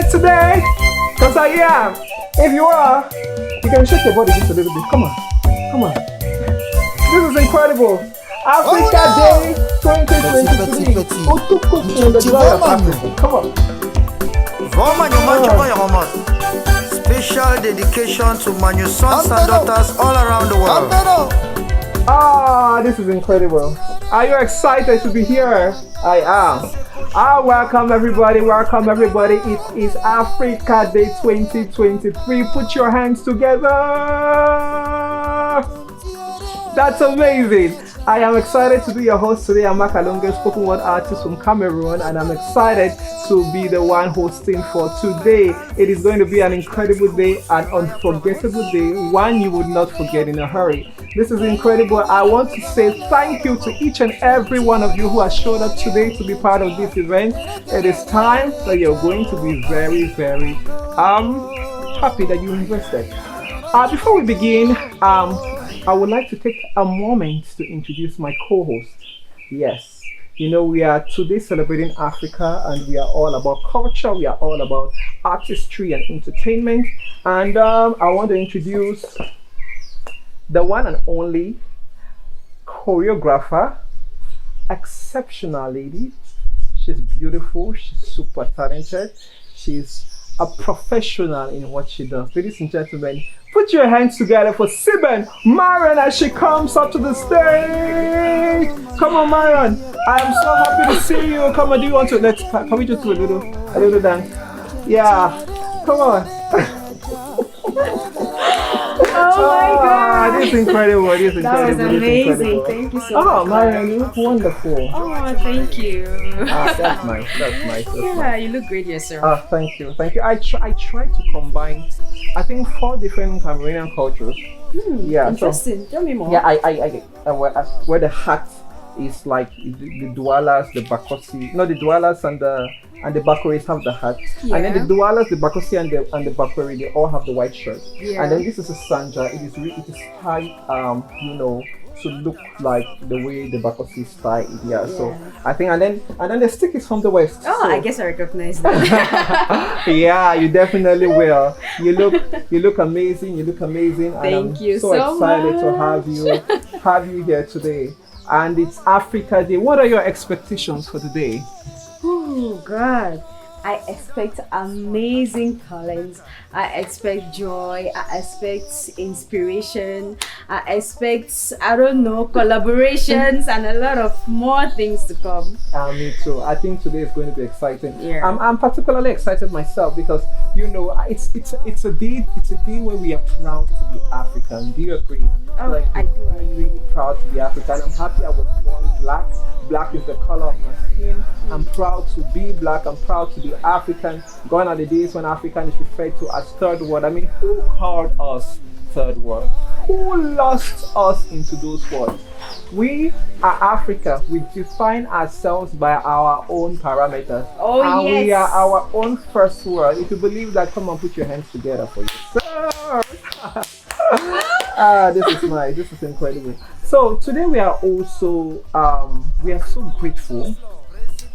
excited today? Because I am. If you are, you can shake your body just a little bit. Come on. Come on. This is incredible. Africa Day 2023. Utukufu, the joy of Africa. Come on. Special dedication to my new sons and daughters all around the world. This is incredible. Are you excited to be here? I am. Welcome everybody. Welcome everybody. It is Africa Day 2023. Put your hands together. That's amazing. I am excited to be your host today. I'm Makalonga, Spokenword artist from Cameroon, and I'm excited to be the one hosting for today. It is going to be an incredible day, an unforgettable day, one you would not forget in a hurry. This is incredible. I want to say thank you to each and every one of you who has showed up today to be part of this event. It is time that you're going to be very, very happy that you invested. Before we begin, I would like to take a moment to introduce my co-host. Yes, you know, we are today celebrating Africa, and we are all about culture, we are all about artistry and entertainment. And I want to introduce the one and only choreographer, exceptional lady. She's beautiful, she's super talented, she's a professional in what she does. Ladies and gentlemen, put your hands together for Siben Marion as she comes up to the stage. Come on, Marion. I am so happy to see you. Come on, do you want to can we just do a little dance? Yeah. Come on. Oh my God! This is incredible. This is incredible. That was amazing. Thank you so much. Oh, Marion, you look wonderful. Oh, thank you. That's nice. That's nice. Yeah, you look great yourself. Thank you. Thank you. I try to combine, I think, 4 different Cameroonian cultures. Yeah. Interesting. Tell me more. Yeah, I where the hat is like the Doualas, the Bakosi. No, the Doualas and the Bakoris have the hat, and then the Doualas, the Bakosi, and the Bakori, they all have the white shirt. Yeah. And then this is a Sanja. It is tied, to look like the way the Bakosi style. Yeah. So I think, and then the stick is from the West. Oh, so. I guess I recognize that. Yeah, you definitely will. You look amazing. You look amazing. Thank you so excited much. to have you here today. And it's Africa Day. What are your expectations for today? Oh God, I expect amazing talents. I expect joy. I expect inspiration. I expect, I don't know, collaborations and a lot of more things to come. Me too. I think today is going to be exciting. Yeah. I'm particularly excited myself because it's a day where we are proud to be African. Do you agree? Oh, I do. I'm really proud to be African. I'm happy I was born black. Black is the color of my skin. I'm proud to be black. I'm proud to be African. Gone are the days when African is referred to as third world. I mean, who called us third world? Who lost us into those words? We are Africa. We define ourselves by our own parameters. Oh, and yes. we are our own first world. If you believe that, come on, put your hands together for yourself. This is nice. This is incredible. So today we are also we are so grateful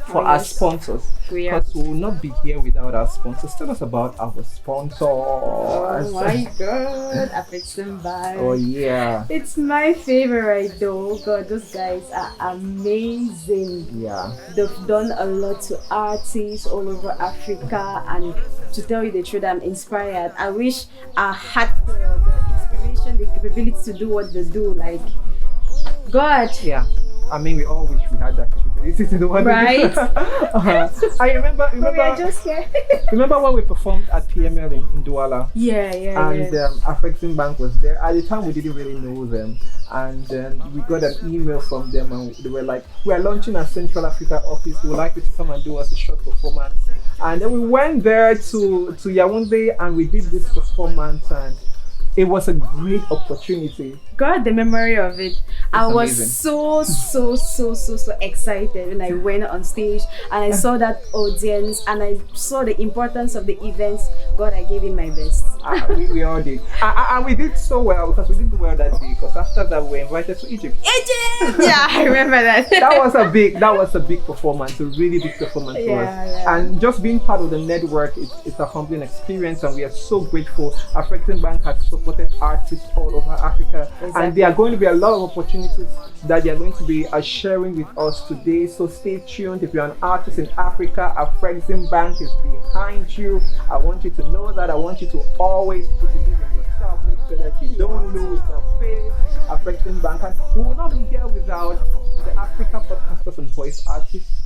for our sponsors, because we will not be here without our sponsors. Tell us about our sponsors. Oh my God, AfricaDay. Oh yeah. It's my favorite though. God, those guys are amazing. Yeah. They've done a lot to artists all over Africa, and to tell you the truth, I'm inspired. I wish I had the inspiration, the capability to do what they do. Like, God. Yeah. I mean, we all wish we had that capability to do what right? we do. I remember. We are just here. Remember when we performed at PML in Douala? Yeah. And AfricaDay Bank was there. At the time, we didn't really know them, and then we got an email from them, and they were like, "We are launching a Central Africa office. We would like you to come and do us a short performance." And then we went there to Yaoundé, and we did this performance, and it was a great opportunity. God, the memory of it. I was amazing. so excited when I went on stage and I saw that audience and I saw the importance of the events. God, I gave it my best. We all did. And we did so well because we did well that day. Because after that, we were invited to Egypt. Egypt! Yeah, I remember that. That was a big performance, a really big performance for us. Yeah. And just being part of the network, it's a humbling experience, and we are so grateful. African Bank has supported artists all over Africa, and there are going to be a lot of opportunities that they are going to be sharing with us today. So stay tuned. If you're an artist in Africa, African Bank is behind you. I want you to know that. I want you to always believe in yourself. Make sure that you don't lose the faith. African Bank, and we will not be here without the Africa Podcasters and Voice Artists,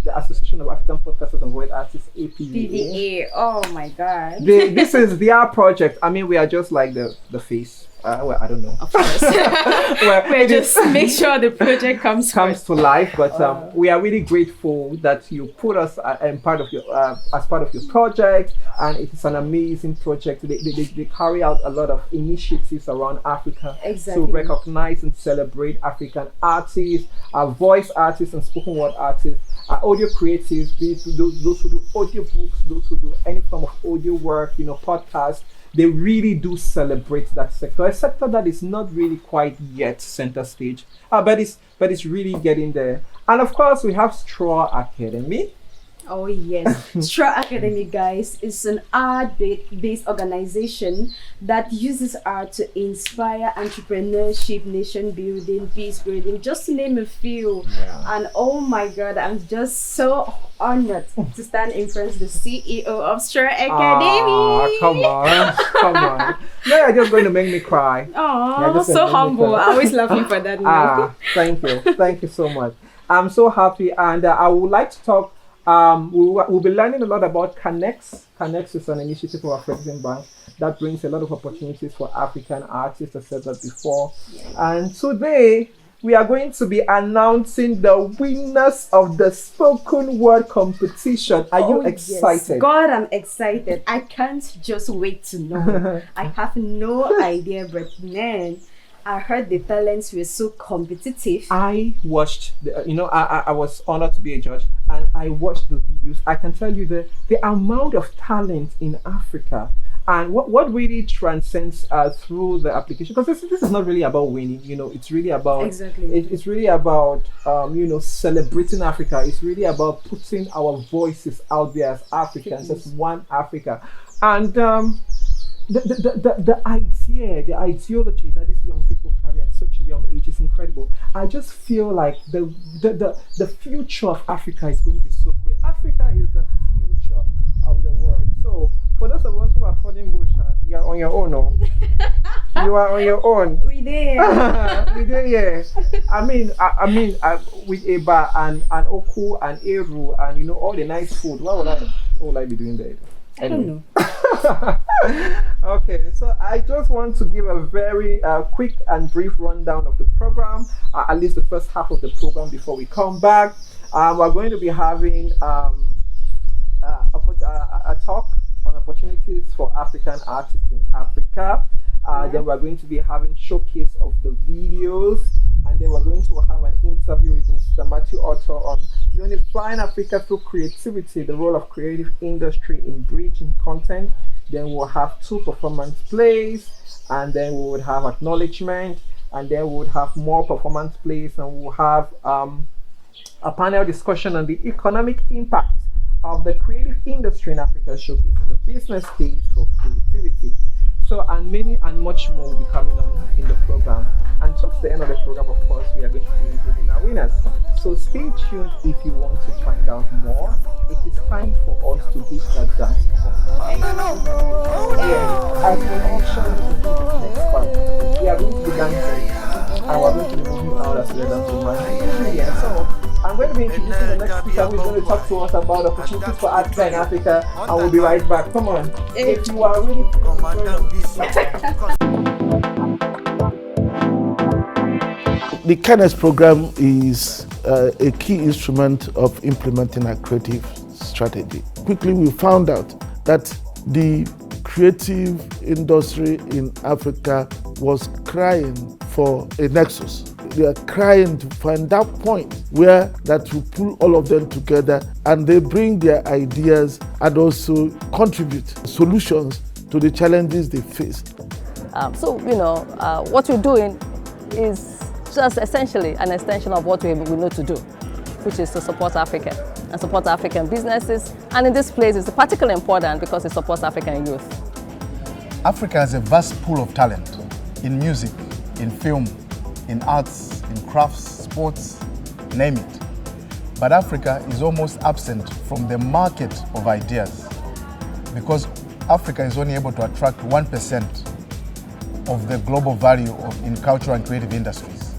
the Association of African Podcasters and Voice Artists, APVA. Oh my God. This is their project. I mean, we are just like the face. Well, I don't know. Of course. We just make sure the project comes to life. But we are really grateful that you put us as part of your project, and it is an amazing project. They carry out a lot of initiatives around Africa to recognize and celebrate African artists, voice artists, and spoken word artists. Audio creatives, those who do audiobooks, those who do any form of audio work, podcasts. They really do celebrate that sector, a sector that is not really quite yet center stage, but it's really getting there. And of course, we have Straw Academy. Oh yes, Straw Academy, guys, is an art-based organization that uses art to inspire entrepreneurship, nation building, peace building, just to name a few. Yeah. And oh my God, I'm just so honored to stand in front of the CEO of Straw Academy. Come on. No, you're just going to make me cry. Oh, so humble. I always love you for that. Thank you so much. I'm so happy, and I would like to talk. We'll be learning a lot about Canex. Canex is an initiative of African Bank that brings a lot of opportunities for African artists. I said that before. And today, we are going to be announcing the winners of the spoken word competition. Are you excited? Yes. God, I'm excited. I can't just wait to know. I have no idea, but man, I heard the talents were so competitive. I watched, I was honored to be a judge, and I watched the videos. I can tell you the amount of talent in Africa, and what really transcends through the application, because this is not really about winning. It's really about it's really about celebrating Africa. It's really about putting our voices out there as Africans, as one Africa, and the idea, the ideology that these young people carry at such a young age is incredible. I just feel like the future of Africa is going to be so great. Africa is the future of the world. So for those of us who are following Bush, you're on your own. No? You are on your own. We did. We did, yeah. I mean, with Eba and Oku and Eru and all the nice food. What would I be doing there? I don't know. Okay, so I just want to give a very quick and brief rundown of the program, at least the first half of the program before we come back. We're going to be having a talk on opportunities for African artists in Africa. Then we're going to be having showcase of the videos, and then we're going to have an interview with Mr. Matthew Otto on unifying Africa through creativity, the role of creative industry in bridging content. Then we'll have 2 performance plays, and then we would have acknowledgement, and then we would have more performance plays, and we'll have a panel discussion on the economic impact of the creative industry in Africa, showcasing the business case for creativity. So, and many and much more will be coming on in the program. And towards the end of the program, of course, we are going to be revealing our winners. So stay tuned if you want to find out more. It is time for us to hit that dance form. As we auction to the next part, we are going to be dancing, and we're going to be moving out as we are dancing. Yeah, so I'm going to be introducing the next speaker who's going to talk to us about opportunities for Africa in Africa, and we'll be right back. Come on. If you are really The Canex program is a key instrument of implementing our creative strategy. Quickly, we found out that the creative industry in Africa was crying for a nexus. They are crying to find that point where that will pull all of them together, and they bring their ideas and also contribute solutions to to the challenges they faced. What we're doing is just essentially an extension of what we know to do, which is to support Africa and support African businesses. And in this place, it's particularly important because it supports African youth. Africa has a vast pool of talent in music, in film, in arts, in crafts, sports, name it. But Africa is almost absent from the market of ideas because Africa is only able to attract 1% of the global value in cultural and creative industries.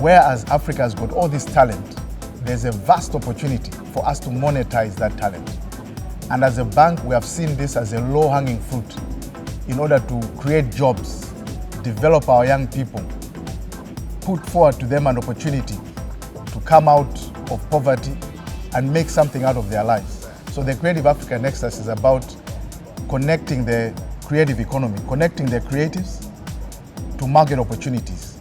Whereas Africa has got all this talent, there's a vast opportunity for us to monetize that talent. And as a bank, we have seen this as a low-hanging fruit in order to create jobs, develop our young people, put forward to them an opportunity to come out of poverty and make something out of their lives. So the Creative Africa Nexus is about connecting the creative economy, connecting the creatives to market opportunities,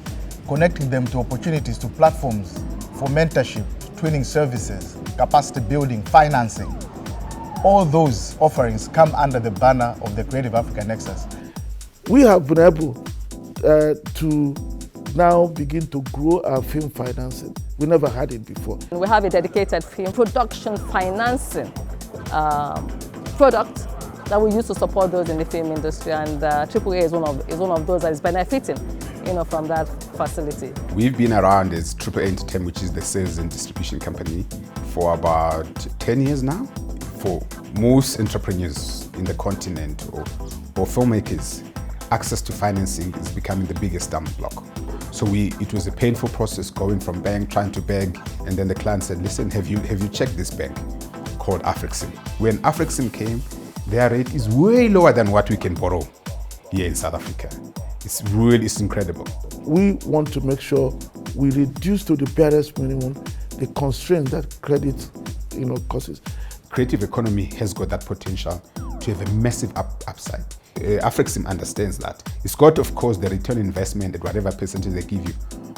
connecting them to opportunities to platforms for mentorship, twinning services, capacity building, financing. All those offerings come under the banner of the Creative Africa Nexus. We have been able to now begin to grow our film financing. We never had it before. We have a dedicated film production financing product that we use to support those in the film industry, and AAA is one of those that is benefiting, from that facility. We've been around as AAA Entertainment, which is the sales and distribution company, for about 10 years now. For most entrepreneurs in the continent or filmmakers, access to financing is becoming the biggest stumbling block. So it was a painful process going from bank, trying to beg, and then the client said, listen, have you checked this bank called AfricaDay? When AfricaDay came, their rate is way lower than what we can borrow here in South Africa. It's incredible. We want to make sure we reduce to the barest minimum the constraints that credit causes. Creative economy has got that potential to have a massive upside. AfricaDay understands that. It's got, of course, the return on investment at whatever percentage they give you.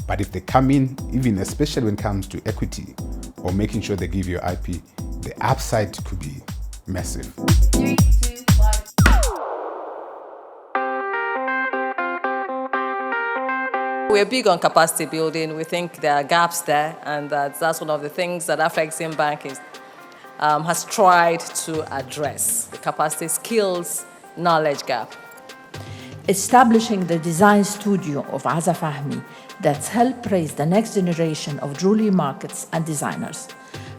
But if they come in, even especially when it comes to equity or making sure they give you IP, the upside could be massive. 3, 2, 1. We're big on capacity building. We think there are gaps there, and that's one of the things that AfricaDay Bank has tried to address, the capacity, skills, knowledge gap. Establishing the design studio of Aza Fahmy that's helped raise the next generation of jewelry markets and designers.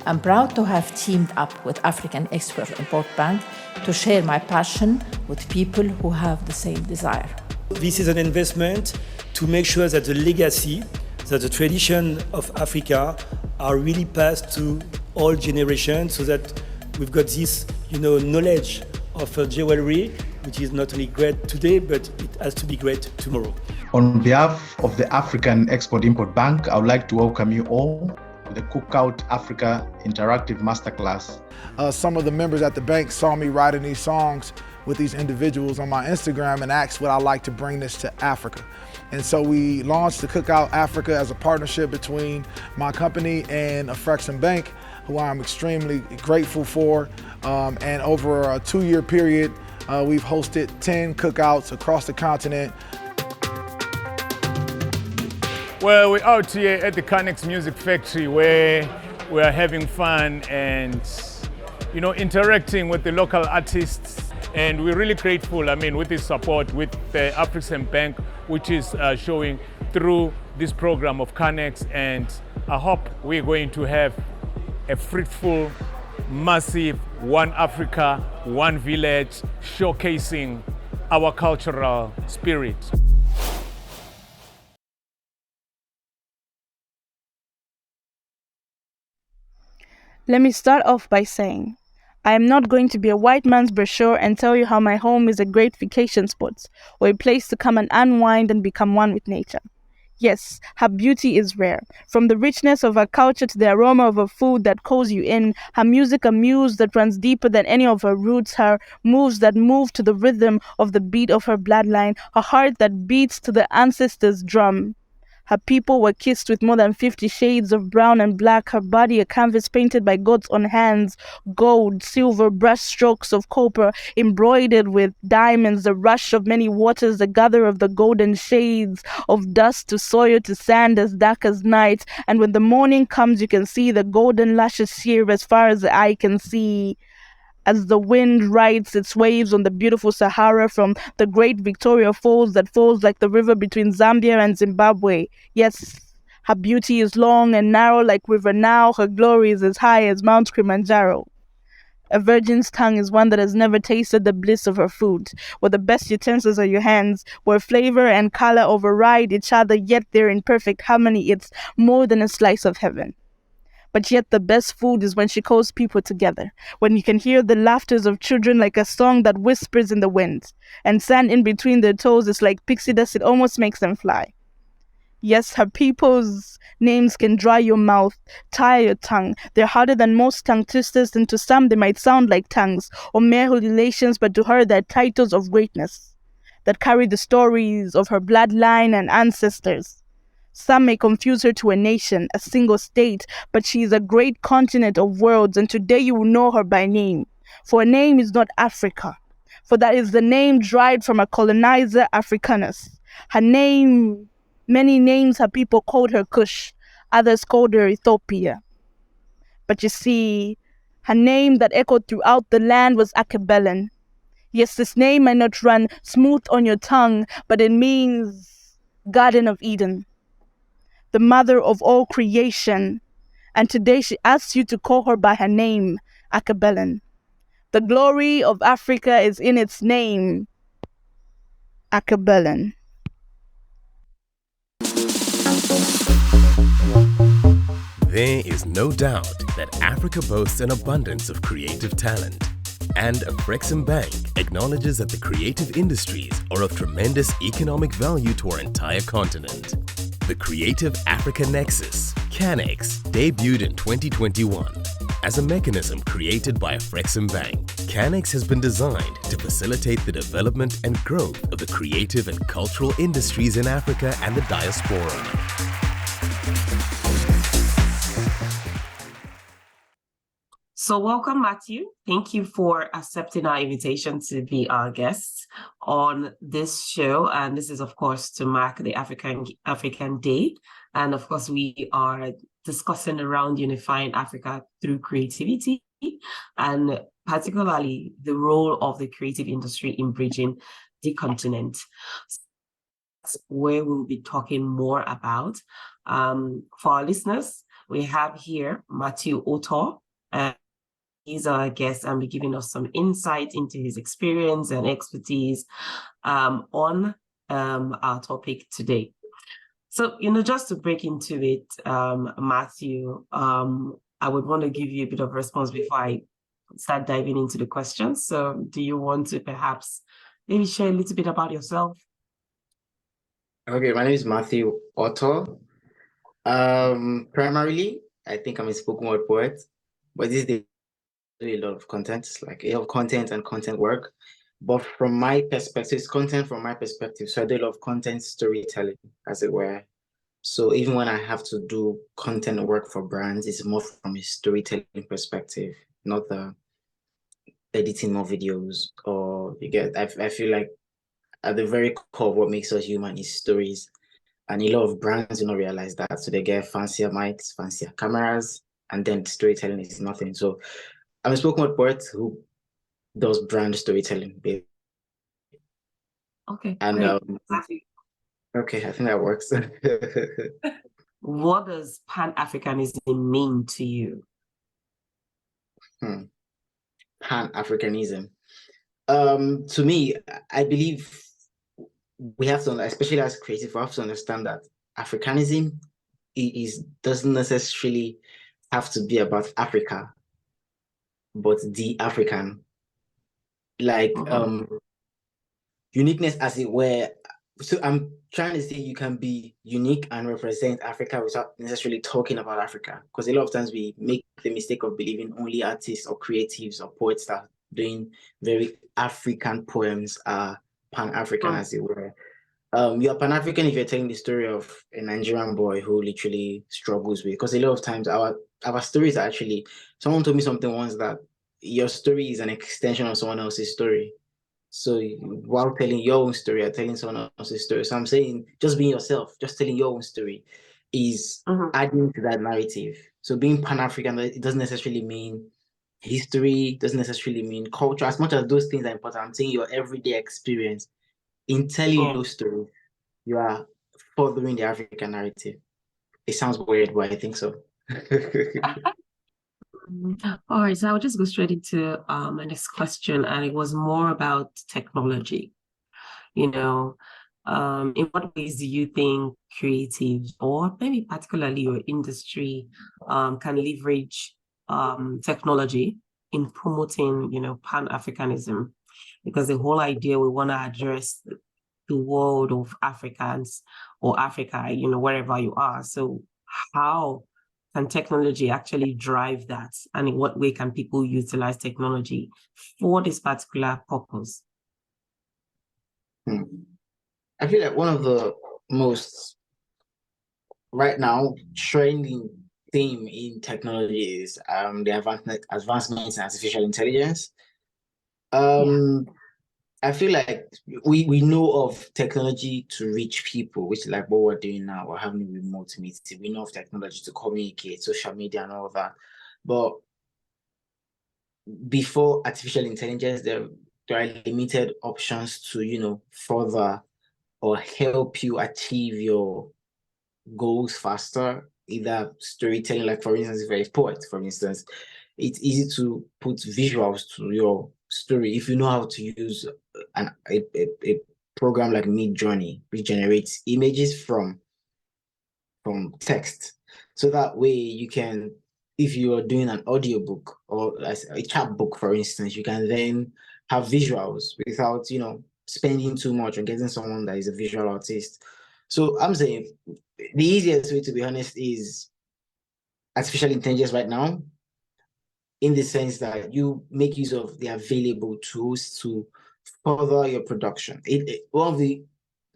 I'm proud to have teamed up with African Export-Import Bank to share my passion with people who have the same desire. This is an investment to make sure that the legacy, that the tradition of Africa are really passed to all generations, so that we've got this, knowledge of jewelry, which is not only great today, but it has to be great tomorrow. On behalf of the African Export-Import Bank, I would like to welcome you all to the Cookout Africa Interactive Masterclass. Some of the members at the bank saw me writing these songs with these individuals on my Instagram and asked would I like to bring this to Africa. And so we launched the Cookout Africa as a partnership between my company and AfricaDay Bank, who I'm extremely grateful for. And over a 2-year period, we've hosted 10 cookouts across the continent. Well, we're out here at the Canex Music Factory where we are having fun and, interacting with the local artists. And we're really grateful, with this support with the AfricaDay Bank, which is showing through this program of Canex. And I hope we're going to have a fruitful, massive One Africa, One Village, showcasing our cultural spirit. Let me start off by saying, I am not going to be a white man's brochure and tell you how my home is a great vacation spot or a place to come and unwind and become one with nature. Yes, her beauty is rare. From the richness of her culture to the aroma of her food that calls you in, her music a muse that runs deeper than any of her roots, her moves that move to the rhythm of the beat of her bloodline, her heart that beats to the ancestors' drum. Her people were kissed with more than 50 shades of brown and black, her body a canvas painted by God's own hands, gold, silver, brush strokes of copper, embroidered with diamonds, the rush of many waters, the gather of the golden shades, of dust to soil to sand as dark as night, and when the morning comes you can see the golden lashes sheer as far as the eye can see. As the wind rides its waves on the beautiful Sahara from the great Victoria Falls that falls like the river between Zambia and Zimbabwe. Yes, her beauty is long and narrow like River Nile, her glory is as high as Mount Kilimanjaro. A virgin's tongue is one that has never tasted the bliss of her food, where the best utensils are your hands, where flavor and color override each other, yet they're in perfect harmony. It's more than a slice of heaven. But yet the best food is when she calls people together, when you can hear the laughters of children like a song that whispers in the wind, and sand in between their toes is like pixie dust, it almost makes them fly. Yes, her people's names can dry your mouth, tire your tongue. They're harder than most tongue twisters, and to some they might sound like tongues or mere relations, but to her they're titles of greatness that carry the stories of her bloodline and ancestors. Some may confuse her to a nation, a single state, but she is a great continent of worlds, and today you will know her by name. For her name is not Africa, for that is the name derived from a colonizer, Africanus. Her name, many names her people called her Kush, others called her Ethiopia. But you see, her name that echoed throughout the land was Akebelen. Yes, this name might not run smooth on your tongue, but it means Garden of Eden, the mother of all creation, and today she asks you to call her by her name, Akebelen. The glory of Africa is in its name, Akebelen. There is no doubt that Africa boasts an abundance of creative talent, and Afrexim Bank acknowledges that the creative industries are of tremendous economic value to our entire continent. The Creative Africa Nexus, Canex, debuted in 2021. As a mechanism created by Afrexim Bank, Canex has been designed to facilitate the development and growth of the creative and cultural industries in Africa and the diaspora. So welcome, Matthew. Thank you for accepting our invitation to be our guest on this show. And this is, of course, to mark the African Day. And of course, we are discussing around unifying Africa through creativity, and particularly the role of the creative industry in bridging the continent. That's where we'll be talking more about. For our listeners, we have here Matthew Otto. He's our guest and be giving us some insight into his experience and expertise on our topic today. So, just to break into it, Matthew, I would want to give you a bit of response before I start diving into the questions. So do you want to perhaps maybe share a little bit about yourself? Okay, my name is Matthew Otto. Primarily, I think I'm a spoken word poet, but these days I do a lot of content, like a lot of content and content work. But from my perspective, it's content from my perspective. So I do a lot of content storytelling, as it were. So even when I have to do content work for brands, it's more from a storytelling perspective, not the editing more videos. Or you get, I feel like at the very core of what makes us human is stories. And a lot of brands do not realize that. So they get fancier mics, fancier cameras, and then storytelling is nothing. So I'm a spoken word poet who does brand storytelling. Okay. And okay, I think that works. What does Pan-Africanism mean to you? Pan-Africanism. To me, I believe we have to, especially as creative, we have to understand that Africanism doesn't necessarily have to be about Africa, but the African. Like uniqueness, as it were. So I'm trying to say you can be unique and represent Africa without necessarily talking about Africa, because a lot of times we make the mistake of believing only artists or creatives or poets that are doing very African poems are Pan-African, as it were. You're Pan-African if you're telling the story of a Nigerian boy who literally struggles with, because a lot of times our stories are actually, someone told me something once that your story is an extension of someone else's story. So while telling your own story, you're telling someone else's story. So I'm saying just being yourself, just telling your own story is adding to that narrative. So being Pan-African, it doesn't necessarily mean history, doesn't necessarily mean culture, as much as those things are important. I'm saying your everyday experience in telling those stories, you are furthering the African narrative. It sounds weird, but I think so. All right, so I'll just go straight into my next question, and it was more about technology. You know, in what ways do you think creatives, or maybe particularly your industry, can leverage technology in promoting, Pan-Africanism? Because the whole idea, we want to address the world of Africans or Africa, wherever you are. So how can technology actually drive that? And in what way can people utilize technology for this particular purpose? I feel like one of the most right now trending theme in technology is the advancements in artificial intelligence. I feel like we know of technology to reach people, which is like what we're doing now. We're having remote meetings. We know of technology to communicate, social media and all that. But before artificial intelligence, there are limited options to, further or help you achieve your goals faster, either storytelling, like for instance, if you're a poet, for instance, it's easy to put visuals to your story if you know how to use a program like Midjourney, which generates images from text. So that way you can, if you are doing an audiobook or a chat book, for instance, you can then have visuals without, spending too much on getting someone that is a visual artist. So I'm saying the easiest way, to be honest, is artificial intelligence right now, in the sense that you make use of the available tools to further your production. One of the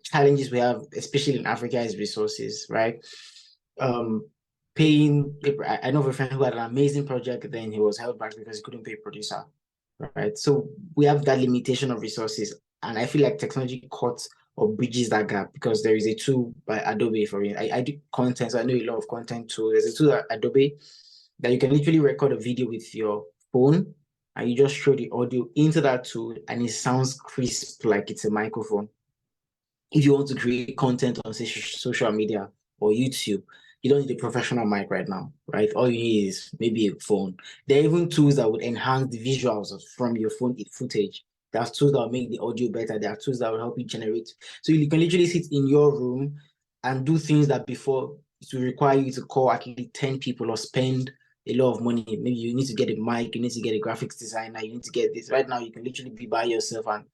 challenges we have, especially in Africa, is resources, right? Paying, I know of a friend who had an amazing project, then he was held back because he couldn't pay a producer, right? So we have that limitation of resources. And I feel like technology cuts or bridges that gap, because there is a tool by Adobe for it. I do content, so I know a lot of content tools. There's a tool at Adobe that you can literally record a video with your phone and you just show the audio into that tool and it sounds crisp like it's a microphone. If you want to create content on social media or YouTube, you don't need a professional mic right now, right? All you need is maybe a phone. There are even tools that would enhance the visuals from your phone footage. There are tools that will make the audio better. There are tools that will help you generate. So you can literally sit in your room and do things that before it will require you to call at least 10 people or spend a lot of money. Maybe you need to get a mic, you need to get a graphics designer, you need to get this. Right now, you can literally be by yourself and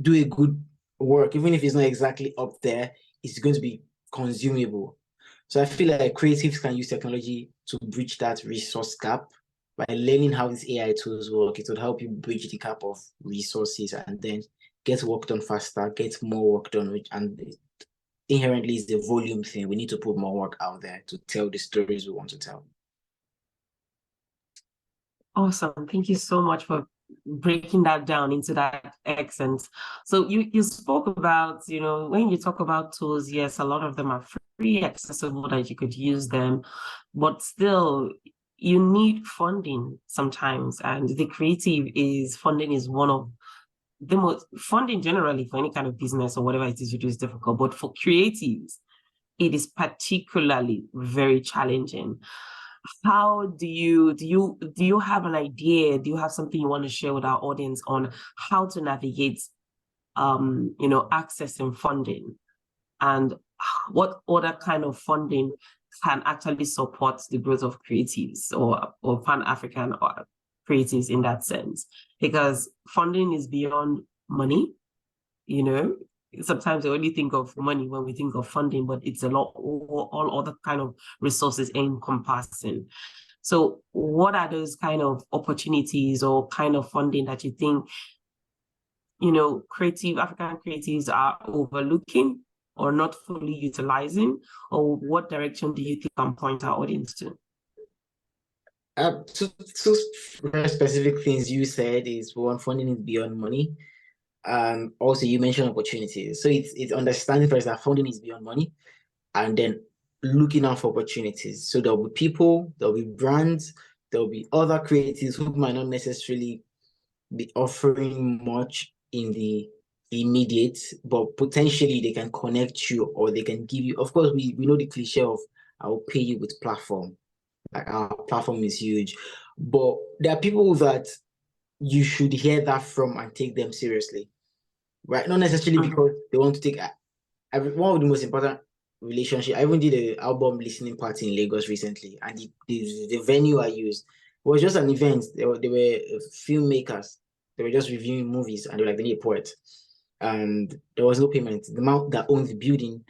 do a good work. Even if it's not exactly up there, it's going to be consumable. So I feel like creatives can use technology to bridge that resource gap by learning how these AI tools work. It will help you bridge the gap of resources and then get work done faster, get more work done, and inherently is the volume thing. We need to put more work out there to tell the stories we want to tell. Awesome. Thank you so much for breaking that down into that accent. So you spoke about, when you talk about tools, yes, a lot of them are free, accessible, that you could use them, but still you need funding sometimes. And the creative funding is one of the most, funding generally for any kind of business or whatever it is you do is difficult, but for creatives, it is particularly very challenging. How do you have an idea? Do you have something you want to share with our audience on how to navigate, accessing funding, and what other kind of funding can actually support the growth of creatives or Pan-African creatives in that sense? Because funding is beyond money, Sometimes we only think of money when we think of funding, but it's a lot, all other kind of resources encompassing. So what are those kind of opportunities or kind of funding that you think, creative African creatives are overlooking or not fully utilizing? Or what direction do you think can point our audience to? Two very specific things you said is one, funding is beyond money. Also you mentioned opportunities. So it's understanding first that funding is beyond money, and then looking out for opportunities. So there'll be people, there'll be brands, there'll be other creatives who might not necessarily be offering much in the immediate, but potentially they can connect you or they can give you. Of course, we know the cliche of I'll pay you with platform. Like our platform is huge, but there are people that you should hear that from and take them seriously, right? Not necessarily because they want to take one of the most important relationship. I even did an album listening party in Lagos recently, and the venue I used was just an event. They were filmmakers. They were just reviewing movies, and they were like, they need a poet, and there was no payment. The amount that owns the building.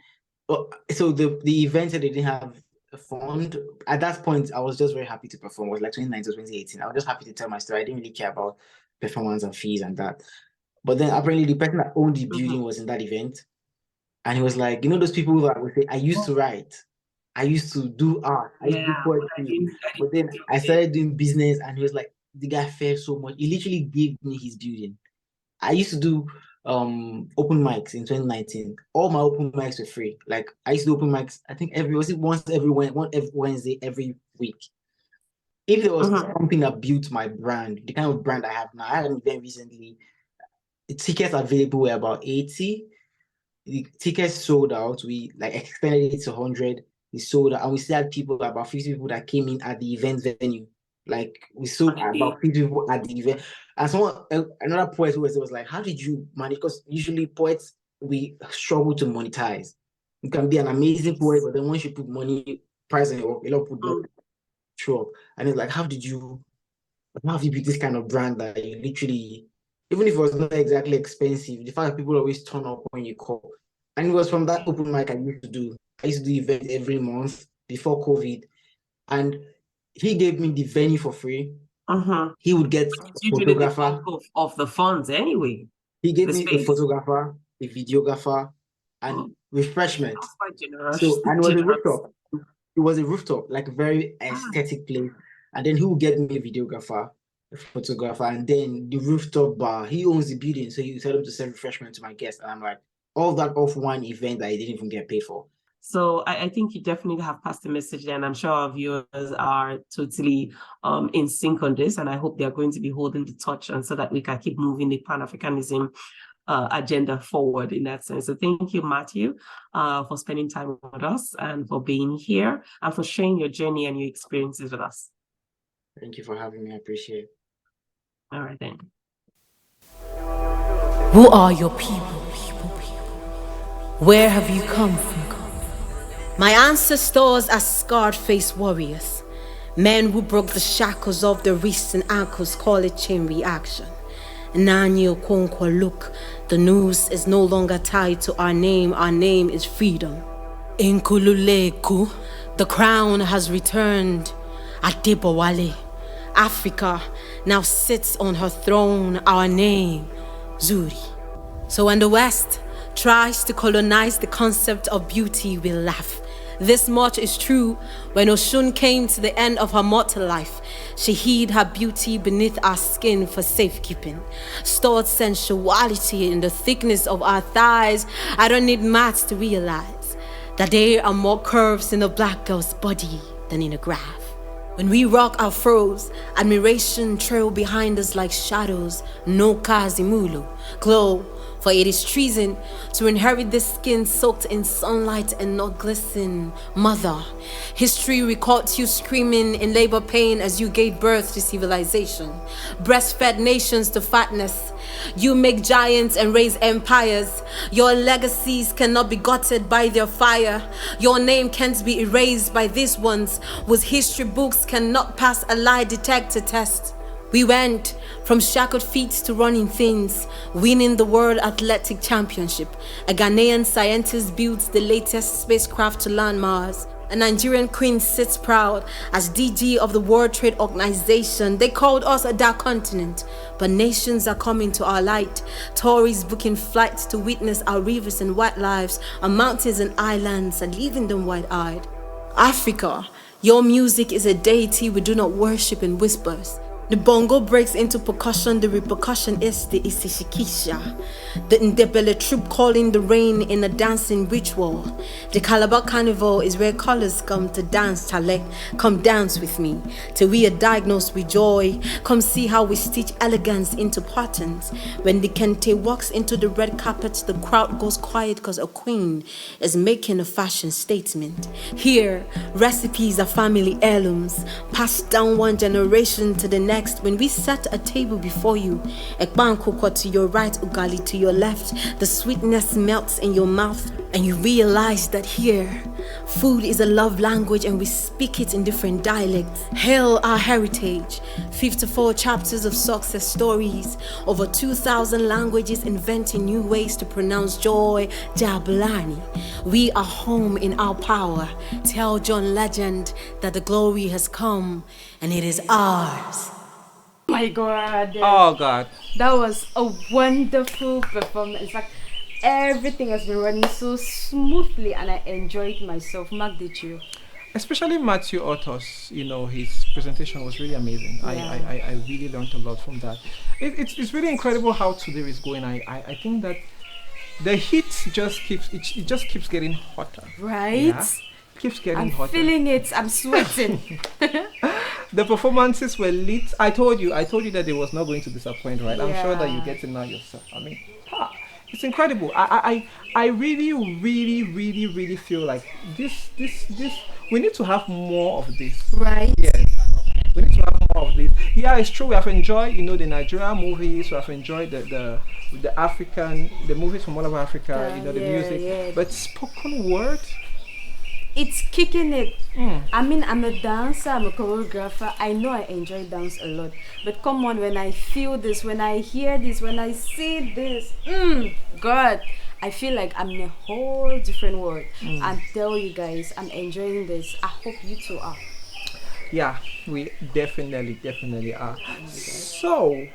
So the event that they didn't have a fund at that point. I was just very happy to perform. It was like 2019 or 2018. I was just happy to tell my story. I didn't really care about performance and fees and that. But then apparently the person that owned the building was in that event. And he was like, you know, those people that would say, I used to write, I used to do art, I used to do poetry. But then I started doing business, and he was like, the guy felt so much. He literally gave me his building. I used to do open mics in 2019. All my open mics were free. Like I used to do open mics, I think once every Wednesday every week. If there was something that built my brand, the kind of brand I have now, I had an event recently. The tickets available were about 80. The tickets sold out. We like extended it to 100. We sold out, and we still had people, about 50 people that came in at the event venue. Like we sold about 50 people at the event. And another poet who was like, how did you manage? Because usually poets, we struggle to monetize. You can be an amazing poet, but then once you put money, price on your work, a lot of people show up. And it's like, how have you built this kind of brand that you literally, even if it was not exactly expensive, the fact that people always turn up when you call. And it was from that open mic I used to do. I used to do events every month before COVID. And he gave me the venue for free. He would get a photographer. Of the funds anyway. He gave me a photographer, a videographer, and refreshment. That's quite generous. So, and it was a rooftop. It was a rooftop, like a very aesthetic place. And then he would get me a videographer, a photographer, and then the rooftop bar. He owns the building, so he tell him to serve refreshment to my guests. And I'm like, all that off one event that I didn't even get paid for. So I think you definitely have passed the message there, and I'm sure our viewers are totally in sync on this, and I hope they're going to be holding the torch, and so that we can keep moving the Pan-Africanism agenda forward in that sense. So thank you, Matthew, for spending time with us and for being here and for sharing your journey and your experiences with us. Thank you for having me. I appreciate it. All right then. Who are your people? Where have you come from? My ancestors are scarred-faced warriors, men who broke the shackles of their wrists and ankles. Call it chain reaction. Nanyo Konkwa, look, the noose is no longer tied to our name is freedom. Inkululeku, the crown has returned. Adibawale, Africa now sits on her throne, our name, Zuri. So when the West tries to colonize the concept of beauty, we laugh. This much is true. When Oshun came to the end of her mortal life, she hid her beauty beneath our skin for safekeeping, stored sensuality in the thickness of our thighs. I don't need maths to realize that there are more curves in a black girl's body than in a graph. When we rock our froze, admiration trail behind us like shadows. No Kazimulu, glow. For it is treason to inherit this skin soaked in sunlight and not glisten. Mother, history records you screaming in labor pain as you gave birth to civilization. Breastfed nations to fatness. You make giants and raise empires. Your legacies cannot be gutted by their fire. Your name can't be erased by these ones whose history books cannot pass a lie detector test. We went from shackled feet to running things, winning the World Athletic Championship. A Ghanaian scientist builds the latest spacecraft to land Mars. A Nigerian queen sits proud as DG of the World Trade Organization. They called us a dark continent, but nations are coming to our light. Tourists booking flights to witness our rivers and wildlife, our mountains and islands, and leaving them wide-eyed. Africa, your music is a deity we do not worship in whispers. The bongo breaks into percussion, the repercussion is the isishikisha. The Ndebele troop calling the rain in a dancing ritual. The Calabar Carnival is where colors come to dance. Talek, come dance with me till we are diagnosed with joy. Come see how we stitch elegance into patterns. When the kente walks into the red carpet, the crowd goes quiet because a queen is making a fashion statement. Here, recipes are family heirlooms, passed down one generation to the next. When we set a table before you, ekban koko to your right, ugali to your left, the sweetness melts in your mouth and you realize that here, food is a love language and we speak it in different dialects. Hail our heritage, 54 chapters of success stories, over 2,000 languages inventing new ways to pronounce joy, Jabulani. We are home in our power. Tell John Legend that the glory has come and it is ours. My God. Oh God. That was a wonderful performance. Like everything has been running so smoothly and I enjoyed myself. Mark, did you? Especially Matthew Otto's, his presentation was really amazing. Yeah. I really learned a lot from that. It's really incredible how today is going. I think that the heat just keeps getting hotter. Right? Yeah? Keeps getting hotter. I'm feeling it. I'm sweating. The performances were lit. I told you that it was not going to disappoint, right? I'm sure that you get to know yourself. I mean, it's incredible. I really, really, really, really feel like this. We need to have more of this. Right. Yes. We need to have more of this. Yeah, it's true. We have enjoyed, the Nigerian movies. We have enjoyed the movies from all over Africa. The music. Yeah. But spoken word. It's kicking it. I mean, I'm a dancer, I'm a choreographer. I know I enjoy dance a lot. But come on, when I feel this, when I hear this, when I see this, God, I feel like I'm in a whole different world. And tell you guys, I'm enjoying this. I hope you too are. Yeah, we definitely are. So,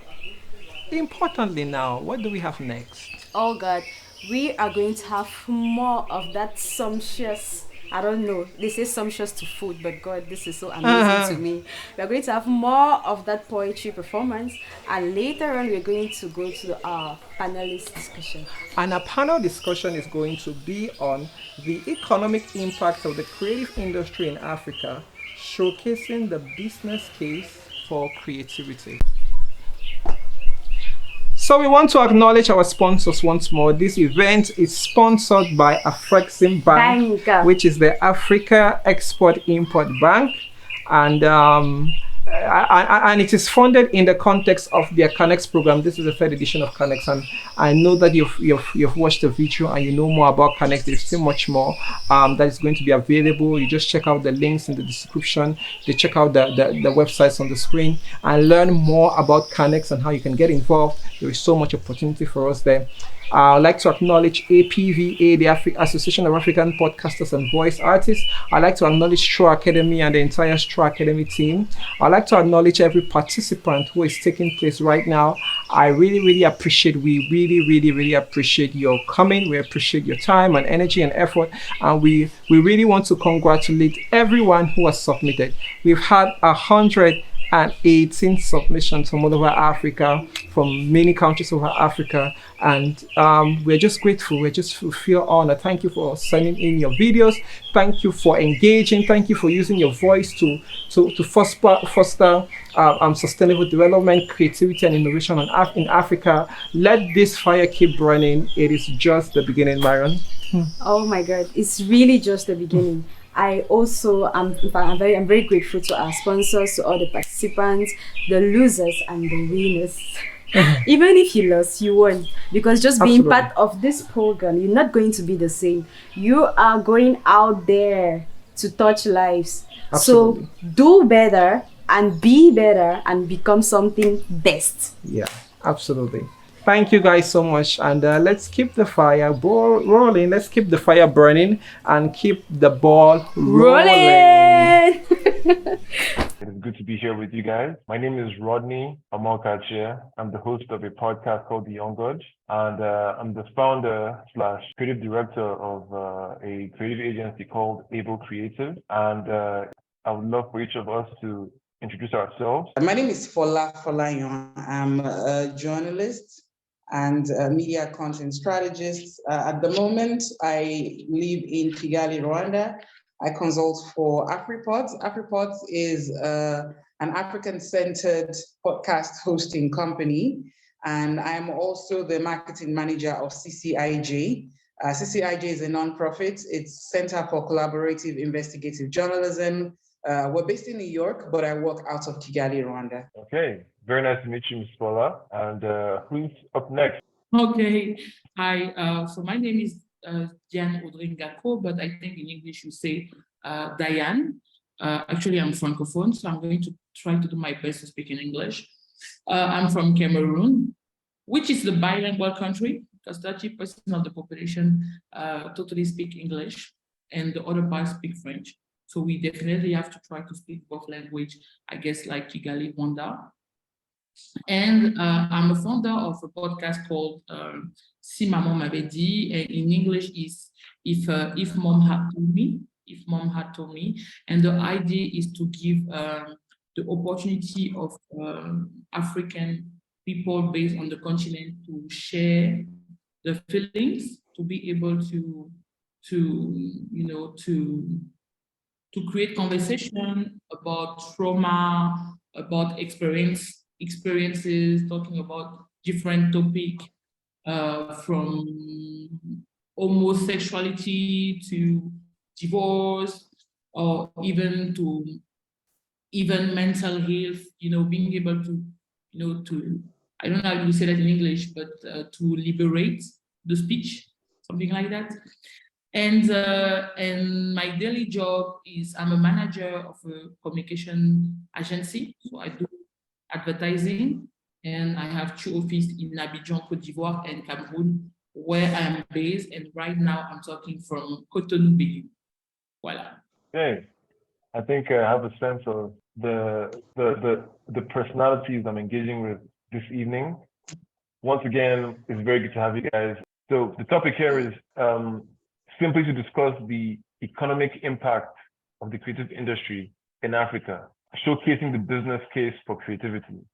importantly now, what do we have next? Oh God, we are going to have more of that sumptuous, I don't know, they say sumptuous to food, but God, this is so amazing to me. We're going to have more of that poetry performance, and later on we're going to go to our panelist discussion. And our panel discussion is going to be on the economic impact of the creative industry in Africa, showcasing the business case for creativity. So we want to acknowledge our sponsors once more. This event is sponsored by AfricaDay Bank, which is the Africa Export-Import Bank, and it is funded in the context of their Canex program. This is the third edition of Canex, and I know that you've watched the video and you know more about Canex. There's still much more that is going to be available. You just check out the links in the description. You check out the websites on the screen and learn more about Canex and how you can get involved. There is so much opportunity for us there. I'd like to acknowledge APVA, the Association of African Podcasters and Voice Artists. I'd like to acknowledge Stro Academy and the entire Stro Academy team. I'd like to acknowledge every participant who is taking place right now. I really appreciate, we really appreciate your coming. We appreciate your time and energy and effort. And we really want to congratulate everyone who has submitted. We've had 118 submissions from all over Africa, from many countries over Africa, and we're just grateful. We just feel honored. Thank you for sending in your videos. Thank you for engaging. Thank you for using your voice to foster sustainable development, creativity, and innovation in Africa. Let this fire keep burning. It is just the beginning, Myron. Oh my God, it's really just the beginning. I also I'm very grateful to our sponsors, to all the participants, the losers and the winners. Even if you lost, you won, because just being part of this program, you're not going to be the same. You are going out there to touch lives. Absolutely. So do better and be better and become something best. Yeah, absolutely. Thank you guys so much. And let's keep the fire rolling. Let's keep the fire burning and keep the ball rolling. It is good to be here with you guys. My name is Rodney Amalkachia. I'm the host of a podcast called The Young God, and I'm the founder / creative director of a creative agency called Able Creative. And I would love for each of us to introduce ourselves. My name is Fola Folayon. I'm a journalist and a media content strategist. At the moment, I live in Kigali, Rwanda. I consult for AfriPods. AfriPods is an African-centered podcast hosting company, and I'm also the marketing manager of CCIJ. CCIJ is a nonprofit. It's Center for Collaborative Investigative Journalism. We're based in New York, but I work out of Kigali, Rwanda. Okay, very nice to meet you, Ms. Fola. And who's up next? Okay, hi. So my name is Diane Odringako, but I think in English you say Diane. Actually, I'm Francophone, so I'm going to try to do my best to speak in English. I'm from Cameroon, which is the bilingual country, because 30% of the population totally speak English, and the other part speak French. So we definitely have to try to speak both language, I guess, like Kigali, Rwanda. And I'm a founder of a podcast called Si Maman m'avait dit. In English is If Mom Had Told Me. If Mom Had Told Me. And the idea is to give the opportunity of African people based on the continent to share the feelings, to be able to create conversation about trauma, about experiences, talking about different topics, from homosexuality to divorce, or even mental health, being able to, I don't know how you say that in English, but to liberate the speech, something like that. And my daily job is I'm a manager of a communication agency. So I do advertising, and I have 2 offices in Abidjan, Côte d'Ivoire, and Cameroon, where I'm based. And right now I'm talking from Cotonou, Benin. Voila. Okay, I think I have a sense of the personalities I'm engaging with this evening. Once again, it's very good to have you guys. So the topic here is simply to discuss the economic impact of the creative industry in Africa, showcasing the business case for creativity.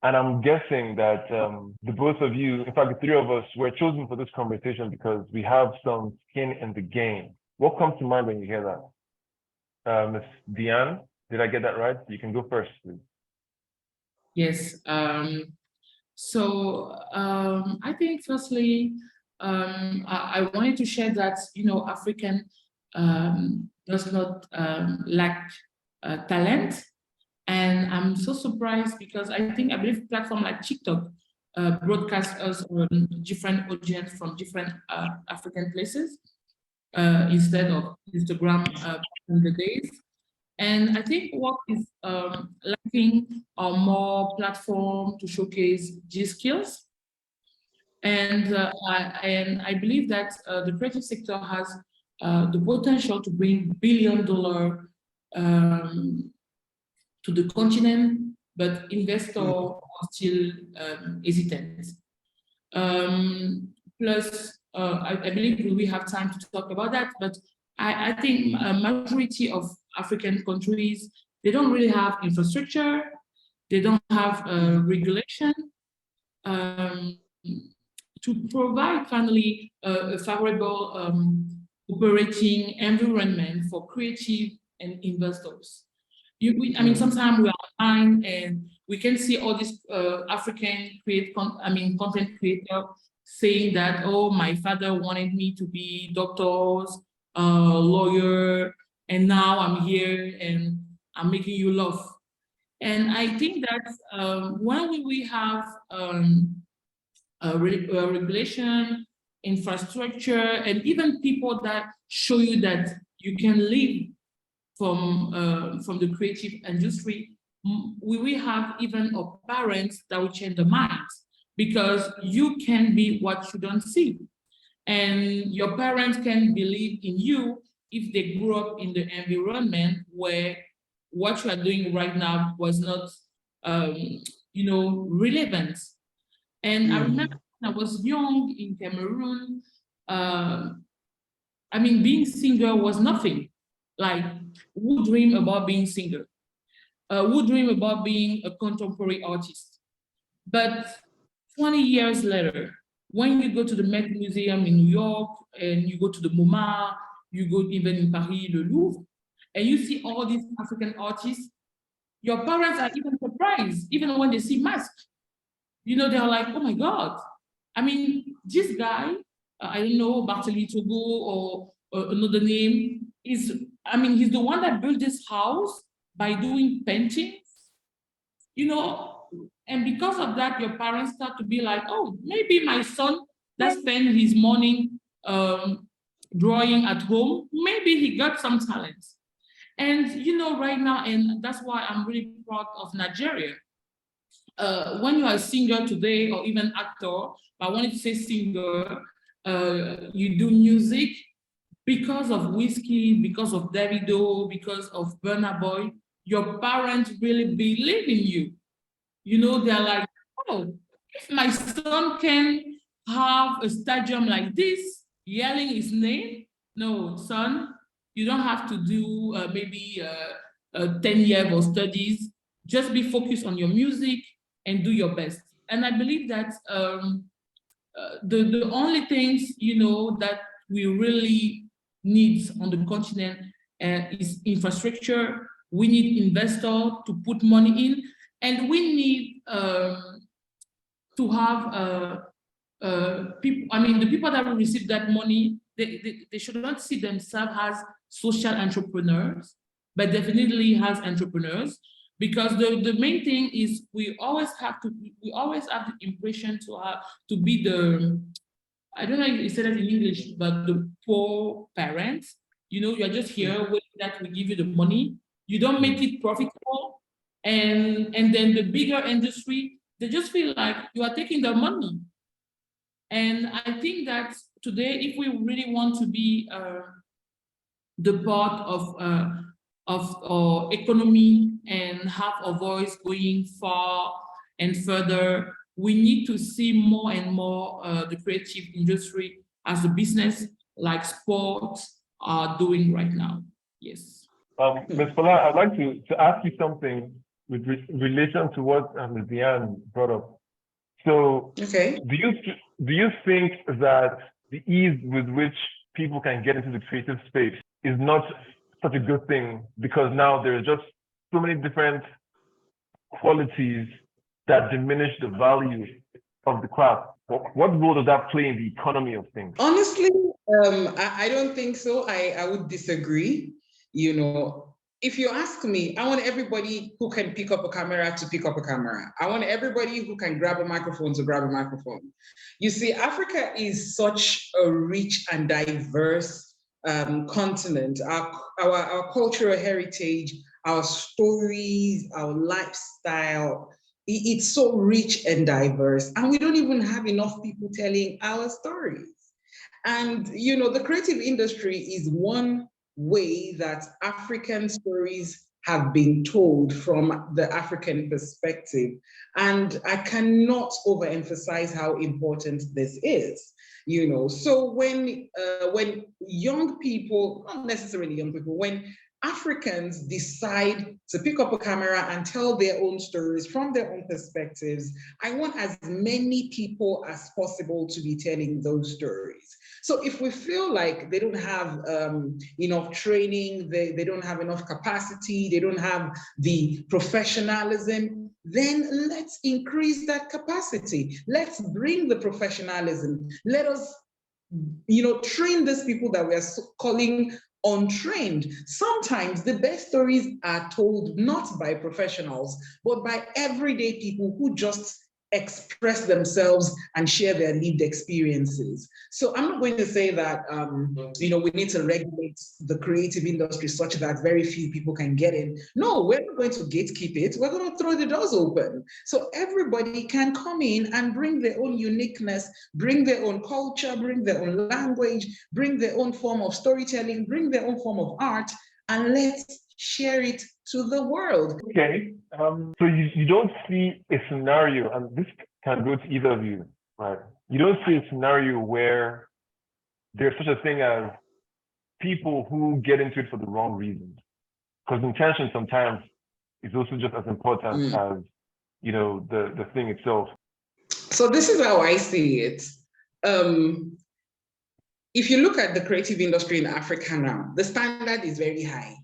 And I'm guessing that the both of you, in fact, the 3 of us, were chosen for this conversation because we have some skin in the game. What comes to mind when you hear that? Ms. Diane, did I get that right? You can go first, please. Yes. So I think firstly, I wanted to share that, African does not lack talent. And I'm so surprised because I believe platform like TikTok broadcast us on different audience from different African places instead of Instagram in the days. And I think what is lacking are more platform to showcase these skills. And I believe that the creative sector has the potential to bring $1 billion to the continent, but investors are still hesitant. Plus, I believe we have time to talk about that, but I think a majority of African countries, they don't really have infrastructure, they don't have regulation to provide finally a favorable operating environment for creative and investors. Sometimes we are online and we can see all these African content creators saying that, oh, my father wanted me to be doctors, lawyer, and now I'm here and I'm making you laugh. And I think that when we have regulation, infrastructure, and even people that show you that you can live from the creative industry, we will have even our parents that will change their minds. because you can be what you don't see. And your parents can believe in you if they grew up in the environment where what you are doing right now was not, relevant. And I remember when I was young in Cameroon, being singer was nothing. Like, who dream about being singer? Who dream about being a contemporary artist? But 20 years later, when you go to the Met Museum in New York, and you go to the MoMA, you go even in Paris, the Louvre, and you see all these African artists, your parents are even surprised, even when they see masks. They're like, oh my God. This guy, I don't know, Bartoli Togo or another name, he's the one that built this house by doing paintings, and because of that, your parents start to be like, oh, maybe my son that spend his morning drawing at home, maybe he got some talent. And right now, and that's why I'm really proud of Nigeria. When you are a singer today, or even actor, I wanted to say singer, you do music because of Whiskey, because of Davido, because of Burna Boy, your parents really believe in you. They're like, oh, if my son can have a stadium like this, yelling his name, no, son, you don't have to do maybe 10 years of studies. Just be focused on your music and do your best. And I believe that the only things, that we really need on the continent is infrastructure. We need investors to put money in, and we need to have people. The people that will receive that money, they should not see themselves as social entrepreneurs, but definitely as entrepreneurs. Because the main thing is we always have the impression to be the, I don't know if you said that in English, but the poor parents. You're just here waiting that we give you the money. You don't make it profitable. And then the bigger industry, they just feel like you are taking their money. And I think that today, if we really want to be the part of our economy and have a voice going far and further, we need to see more and more the creative industry as a business, like sports are doing right now. Yes. Ms. Fola, I'd like to ask you something with relation to what Ms. Diane brought up. So, okay, do you think that the ease with which people can get into the creative space is not such a good thing, because now there's just so many different qualities that diminish the value of the craft? What role does that play in the economy of things? Honestly, I don't think so. I would disagree. If you ask me, I want everybody who can pick up a camera to pick up a camera. I want everybody who can grab a microphone to grab a microphone. You see, Africa is such a rich and diverse continent. Our cultural heritage, our stories, our lifestyle, it's so rich and diverse. And we don't even have enough people telling our stories. And, the creative industry is one way that African stories have been told from the African perspective. And I cannot overemphasize how important this is. So when young people, not necessarily young people, when Africans decide to pick up a camera and tell their own stories from their own perspectives, I want as many people as possible to be telling those stories. So if we feel like they don't have enough training, they don't have enough capacity, they don't have the professionalism, then let's increase that capacity. Let's bring the professionalism. Let us, train these people that we are calling untrained. Sometimes the best stories are told not by professionals, but by everyday people who just express themselves and share their lived experiences. So I'm not going to say that we need to regulate the creative industry such that very few people can get in. No, we're not going to gatekeep it. We're going to throw the doors open so everybody can come in and bring their own uniqueness, bring their own culture, bring their own language, bring their own form of storytelling, bring their own form of art, and let's share it to the world. Okay, so you don't see a scenario, and this can go to either of you, right? You don't see a scenario where there's such a thing as people who get into it for the wrong reasons. Because intention sometimes is also just as important as, the thing itself. So this is how I see it. If you look at the creative industry in Africa now, the standard is very high.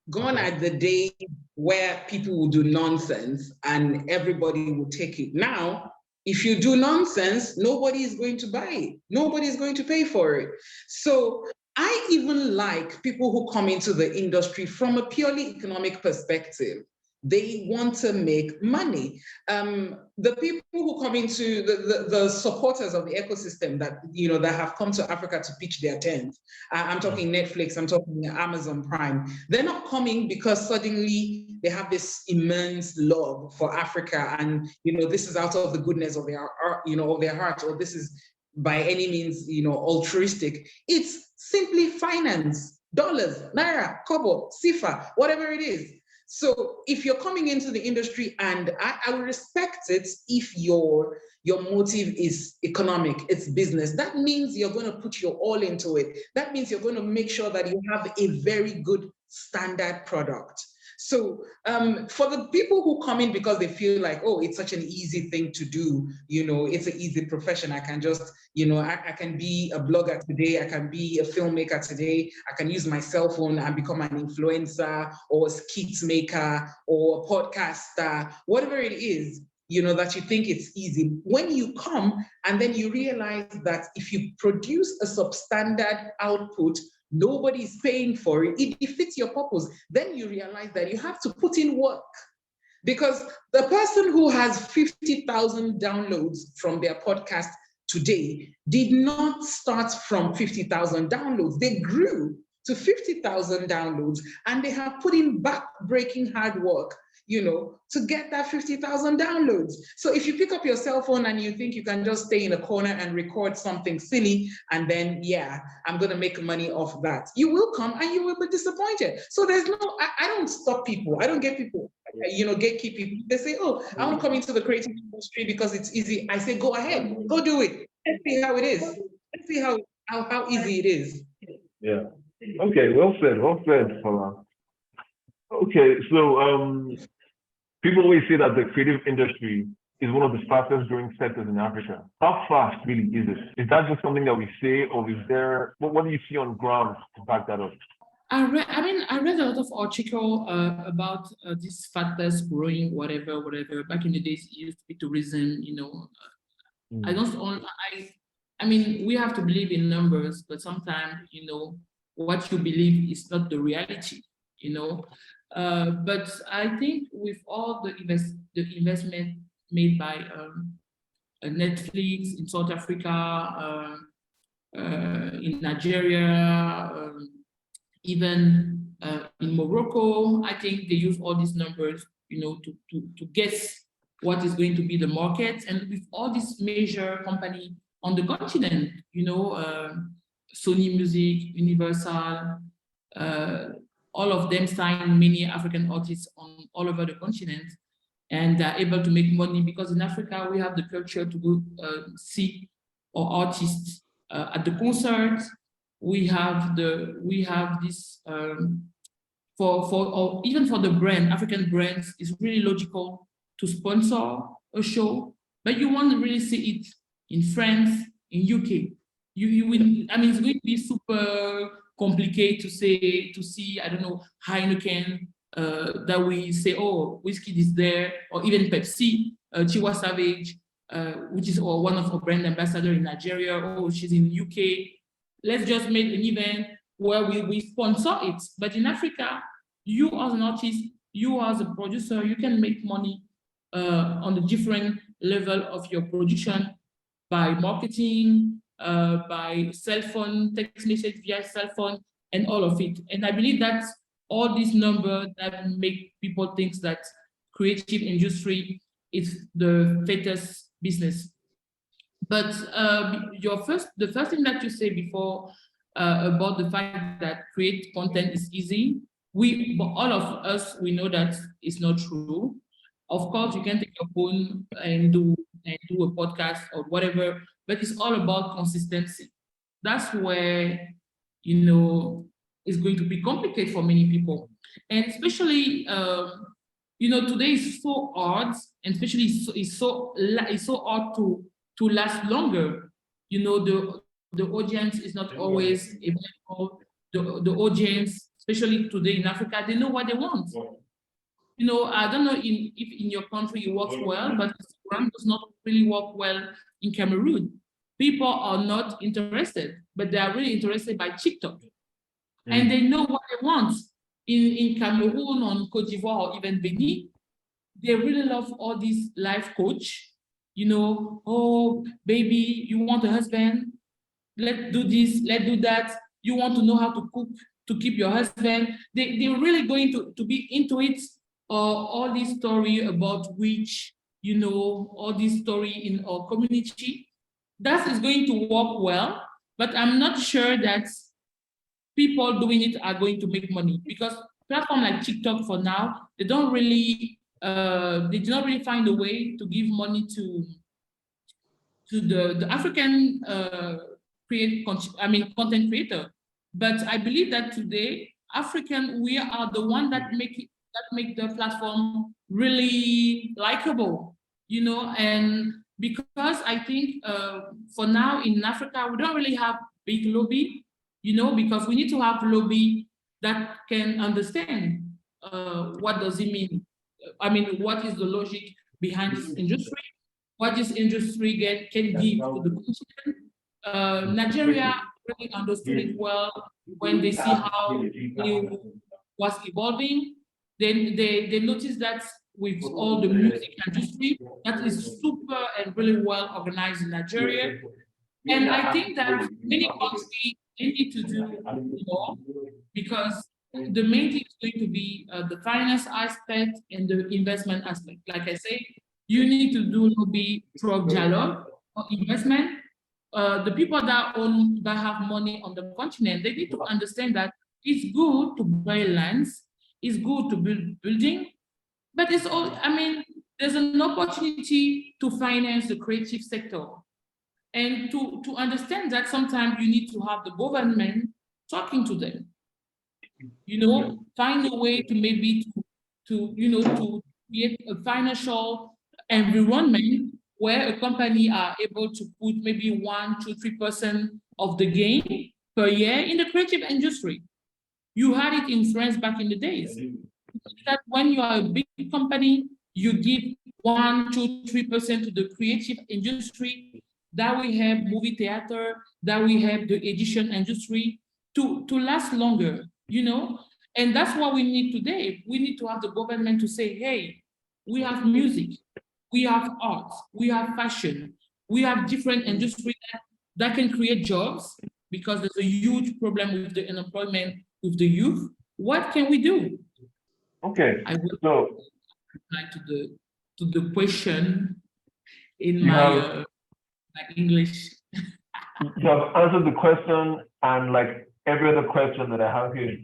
Gone are the days where people will do nonsense and everybody will take it. Now, if you do nonsense, nobody is going to buy it. Nobody is going to pay for it. So I even like people who come into the industry from a purely economic perspective. They want to make money. The people who come into the supporters of the ecosystem that that have come to Africa to pitch their tent. I'm talking Netflix, I'm talking Amazon Prime. They're not coming because suddenly they have this immense love for Africa, and this is out of the goodness of their of their heart, or this is by any means altruistic. It's simply finance, dollars, naira, kobo, sifa, whatever it is. So if you're coming into the industry, and I will respect it if your motive is economic, it's business, that means you're going to put your all into it. That means you're going to make sure that you have a very good standard product. So for the people who come in because they feel like, oh, it's such an easy thing to do, it's an easy profession. I can just, I can be a blogger today. I can be a filmmaker today. I can use my cell phone and become an influencer or a skit maker or a podcaster, whatever it is, that you think it's easy. When you come and then you realize that if you produce a substandard output, nobody's paying for it, it defeats your purpose. Then you realize that you have to put in work. Because the person who has 50,000 downloads from their podcast today did not start from 50,000 downloads. They grew to 50,000 downloads, and they have put in back-breaking hard work to get that 50,000 downloads. So if you pick up your cell phone and you think you can just stay in a corner and record something silly, and then, I'm going to make money off that, you will come and you will be disappointed. So there's no, I don't stop people. I don't get people, gatekeep people. They say, oh, I want to come into the creative industry because it's easy. I say, go ahead, go do it. Let's see how it is. Let's see how easy it is. Yeah. Okay, well said, Fala. Okay, so people always say that the creative industry is one of the fastest growing sectors in Africa. How fast really is it? Is that just something that we say, or is there, what do you see on ground to back that up? I read a lot of article about this fastest growing whatever. Back in the days, it used to be tourism, I mean, we have to believe in numbers, but sometimes, what you believe is not the reality, But I think with all the investment made by Netflix in South Africa, in Nigeria, even in Morocco, I think they use all these numbers, to guess what is going to be the market. And with all these major companies on the continent, Sony Music, Universal, all of them sign many African artists all over the continent, and they're able to make money because in Africa we have the culture to go see our artists at the concert. We have this or even for the brand, African brands, it's really logical to sponsor a show, but you want to really see it in France, in UK. You will, it's going to be super complicated to see, I don't know, Heineken, that we say, oh, whiskey is there, or even Pepsi, Chiwa Savage, which is one of our brand ambassadors in Nigeria, oh, she's in UK. Let's just make an event where we sponsor it. But in Africa, you as an artist, you as a producer, you can make money on the different level of your production by marketing, by cell phone, text message via cell phone, and all of it. And I believe that all these numbers that make people think that creative industry is the fattest business. But the first thing that you say before about the fact that create content is easy, all of us, we know that it's not true. Of course, you can take your phone and do a podcast or whatever, but it's all about consistency. That's where, it's going to be complicated for many people. And especially, today is so hard, and especially it's so hard to last longer. The audience is not always available. The audience, especially today in Africa, they know what they want. I don't know if in your country it works well, but Instagram does not really work well in Cameroon. People are not interested, but they are really interested by TikTok. And they know what they want. In Cameroon, on Côte d'Ivoire, or even Benin, they really love all these life coach. Oh, baby, you want a husband? Let's do this, let's do that. You want to know how to cook to keep your husband? They're really going to be into it. All this story about which, all this story in our community, that is going to work well, but I'm not sure that people doing it are going to make money, because platforms like TikTok for now, they don't really, they do not really find a way to give money to the African content creator. But I believe that today, we are the one that make the platform really likable, and because I think for now in Africa, we don't really have big lobby, because we need to have lobby that can understand what does it mean. What is the logic behind this industry? What this industry can give to the continent. Nigeria really understood it well when they see how it was evolving. Then they noticed that with all the music industry, that is super and really well organized in Nigeria. And I think that many countries, they need to do more, because the main thing is going to be the finance aspect and the investment aspect. Like I say, you need to do lobby through dialogue or investment. The people that have money on the continent, they need to understand that it's good to buy lands, it's good to build building, but it's all, there's an opportunity to finance the creative sector. And to understand that sometimes you need to have the government talking to them. Find a way to maybe to create a financial environment where a company are able to put maybe 1%, 2%, 3% of the gain per year in the creative industry. You had it in France back in the days. That when you are a big company, you give 1%, 2%, 3% to the creative industry. That we have movie theater, that we have the edition industry to last longer, And that's what we need today. We need to have the government to say, hey, we have music, we have art, we have fashion, we have different industries that can create jobs, because there's a huge problem with the unemployment with the youth. What can we do? Okay, I will reply to the question in my English. You have answered the question, and like every other question that I have here.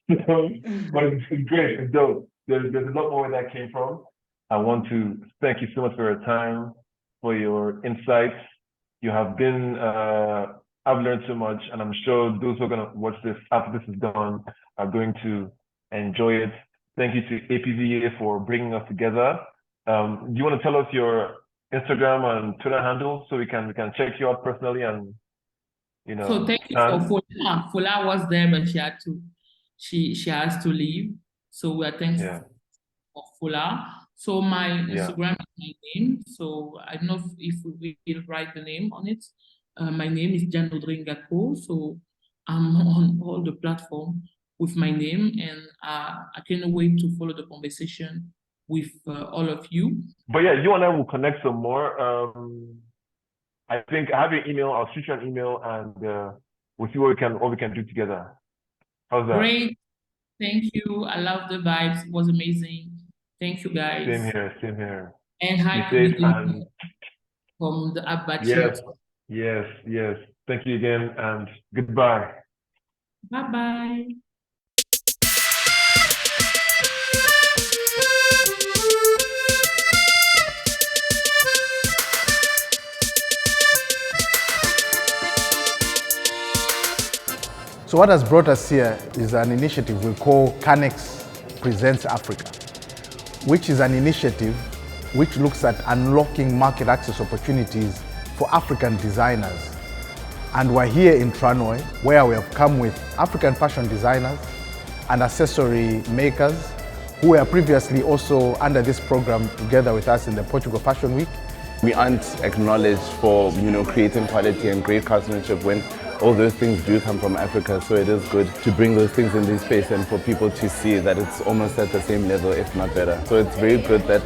But it's great, it's dope. There's a lot more where that came from. I want to thank you so much for your time, for your insights. You have been, I've learned so much, and I'm sure those who are going to watch this after this is done are going to enjoy it. Thank you to APVA for bringing us together. Do you want to tell us your Instagram and Twitter handle so we can check you out personally and So thank you for Fola. Fola was there, but she has to leave. So we are thankful for Fola. So my Instagram is my name. So I don't know if we will write the name on it. My name is Jan Odringako. So I'm on all the platforms with my name, and I can't wait to follow the conversation with all of you. But yeah, you and I will connect some more. I think I have your email. I'll shoot you an email, and we'll see what we can do together. How's that? Great. Thank you. I love the vibes. It was amazing. Thank you, guys. Same here. Same here. And hi Be to safe the and from the APVA yes, yes, yes. Thank you again, and goodbye. Bye-bye. So what has brought us here is an initiative we call Canex Presents Africa, which is an initiative which looks at unlocking market access opportunities for African designers. And we're here in Tranoi, where we have come with African fashion designers and accessory makers who were previously also under this program together with us in the Portugal Fashion Week. We aren't acknowledged for, creating quality and great craftsmanship when all those things do come from Africa. So it is good to bring those things in this space and for people to see that it's almost at the same level, if not better. So it's very good that,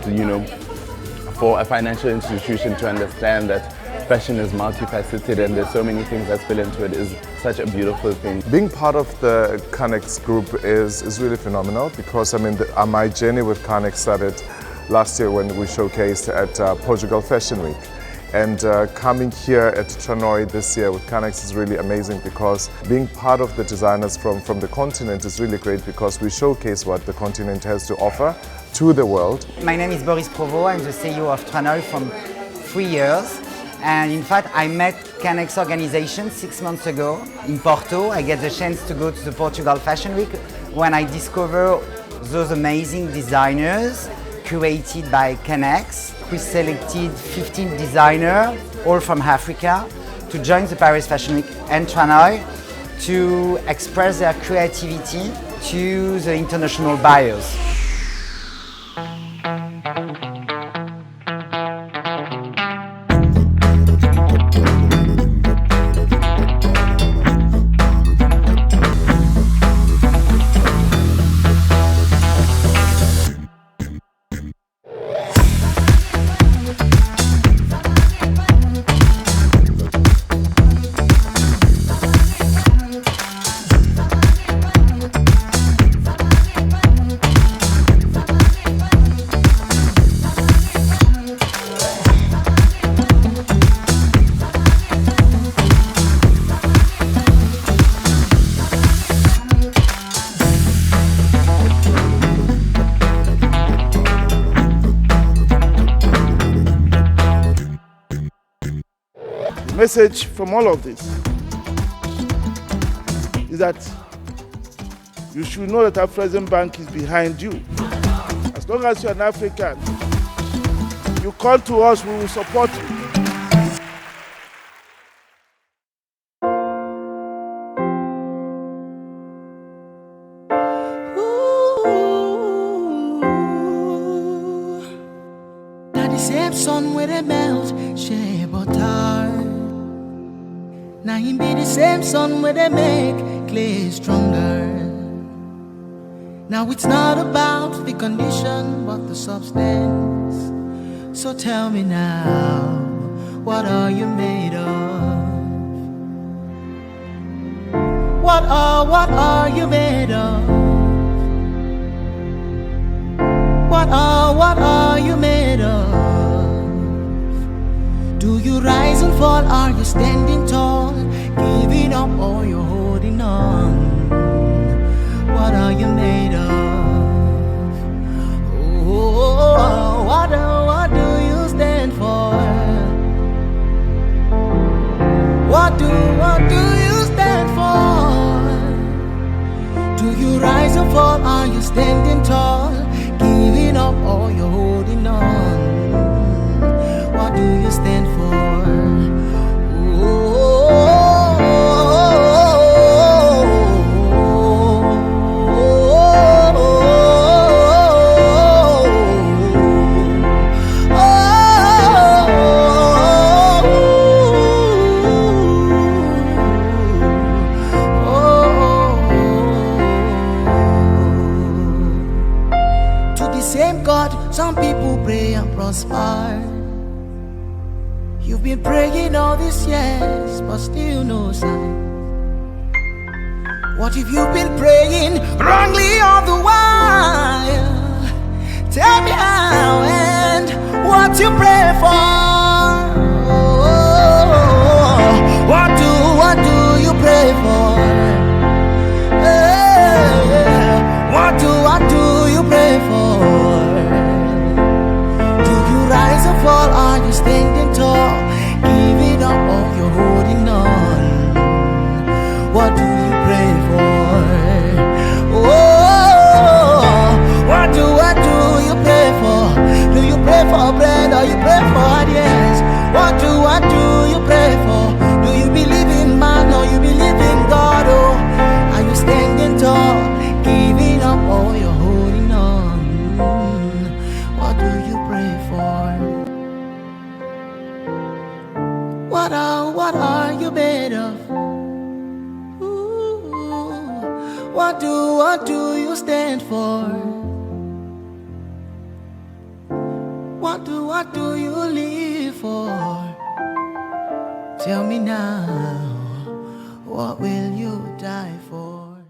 for a financial institution to understand that fashion is multifaceted and there's so many things that spill into it is such a beautiful thing. Being part of the Canex group is really phenomenal because my journey with Canex started last year when we showcased at Portugal Fashion Week. And coming here at Tranoi this year with Canex is really amazing because being part of the designers from the continent is really great because we showcase what the continent has to offer to the world. My name is Boris Provo, I'm the CEO of Tranoi from 3 years. And in fact, I met Canex organization 6 months ago in Porto. I get the chance to go to the Portugal Fashion Week when I discover those amazing designers curated by Canex. We selected 15 designers, all from Africa, to join the Paris Fashion Week and Tranoi to express their creativity to the international buyers. Message from all of this is that you should know that AfricaDay is behind you. As long as you're an African, you call to us, we will support you. That the same sun where they melt, shea butter. Now him be the same sun where they make clay stronger. Now it's not about the condition but the substance. So tell me now, what are you made of? What are you made of? What are you made of? Do you rise and fall? Are you standing tall? Giving up or you're holding on? What are you made of? Oh, what do you stand for? What do you stand for? Do you rise and fall? Are you standing tall? Giving up or you're holding on? What do you stand for? Some people pray and prosper. You've been praying all these years, but still no sign. What if you've been praying wrongly all the while? Tell me how and what you pray for. What do you pray for? What do you pray for? Do you rise or fall? Are you standing tall? Give it up or you're holding on. What do you pray for? Oh, what do you pray for? Do you pray for bread or you pray for ideas? What do you pray for? Do you believe in man or you believe in God? Oh, are you standing tall? Giving up or you're holding on? What do you pray for? What are you made of? What do you stand for? What do you live for? Tell me now, what will you die for?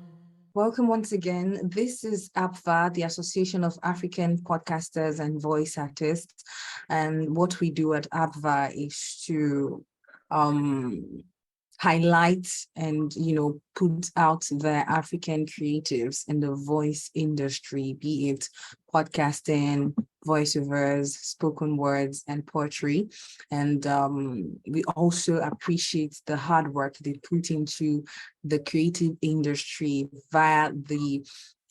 Welcome once again. This is APVA, the Association of African Podcasters and Voice Artists. And what we do at APVA is to highlight and, put out the African creatives in the voice industry, be it podcasting, voiceovers, spoken words, and poetry. And we also appreciate the hard work they put into the creative industry via the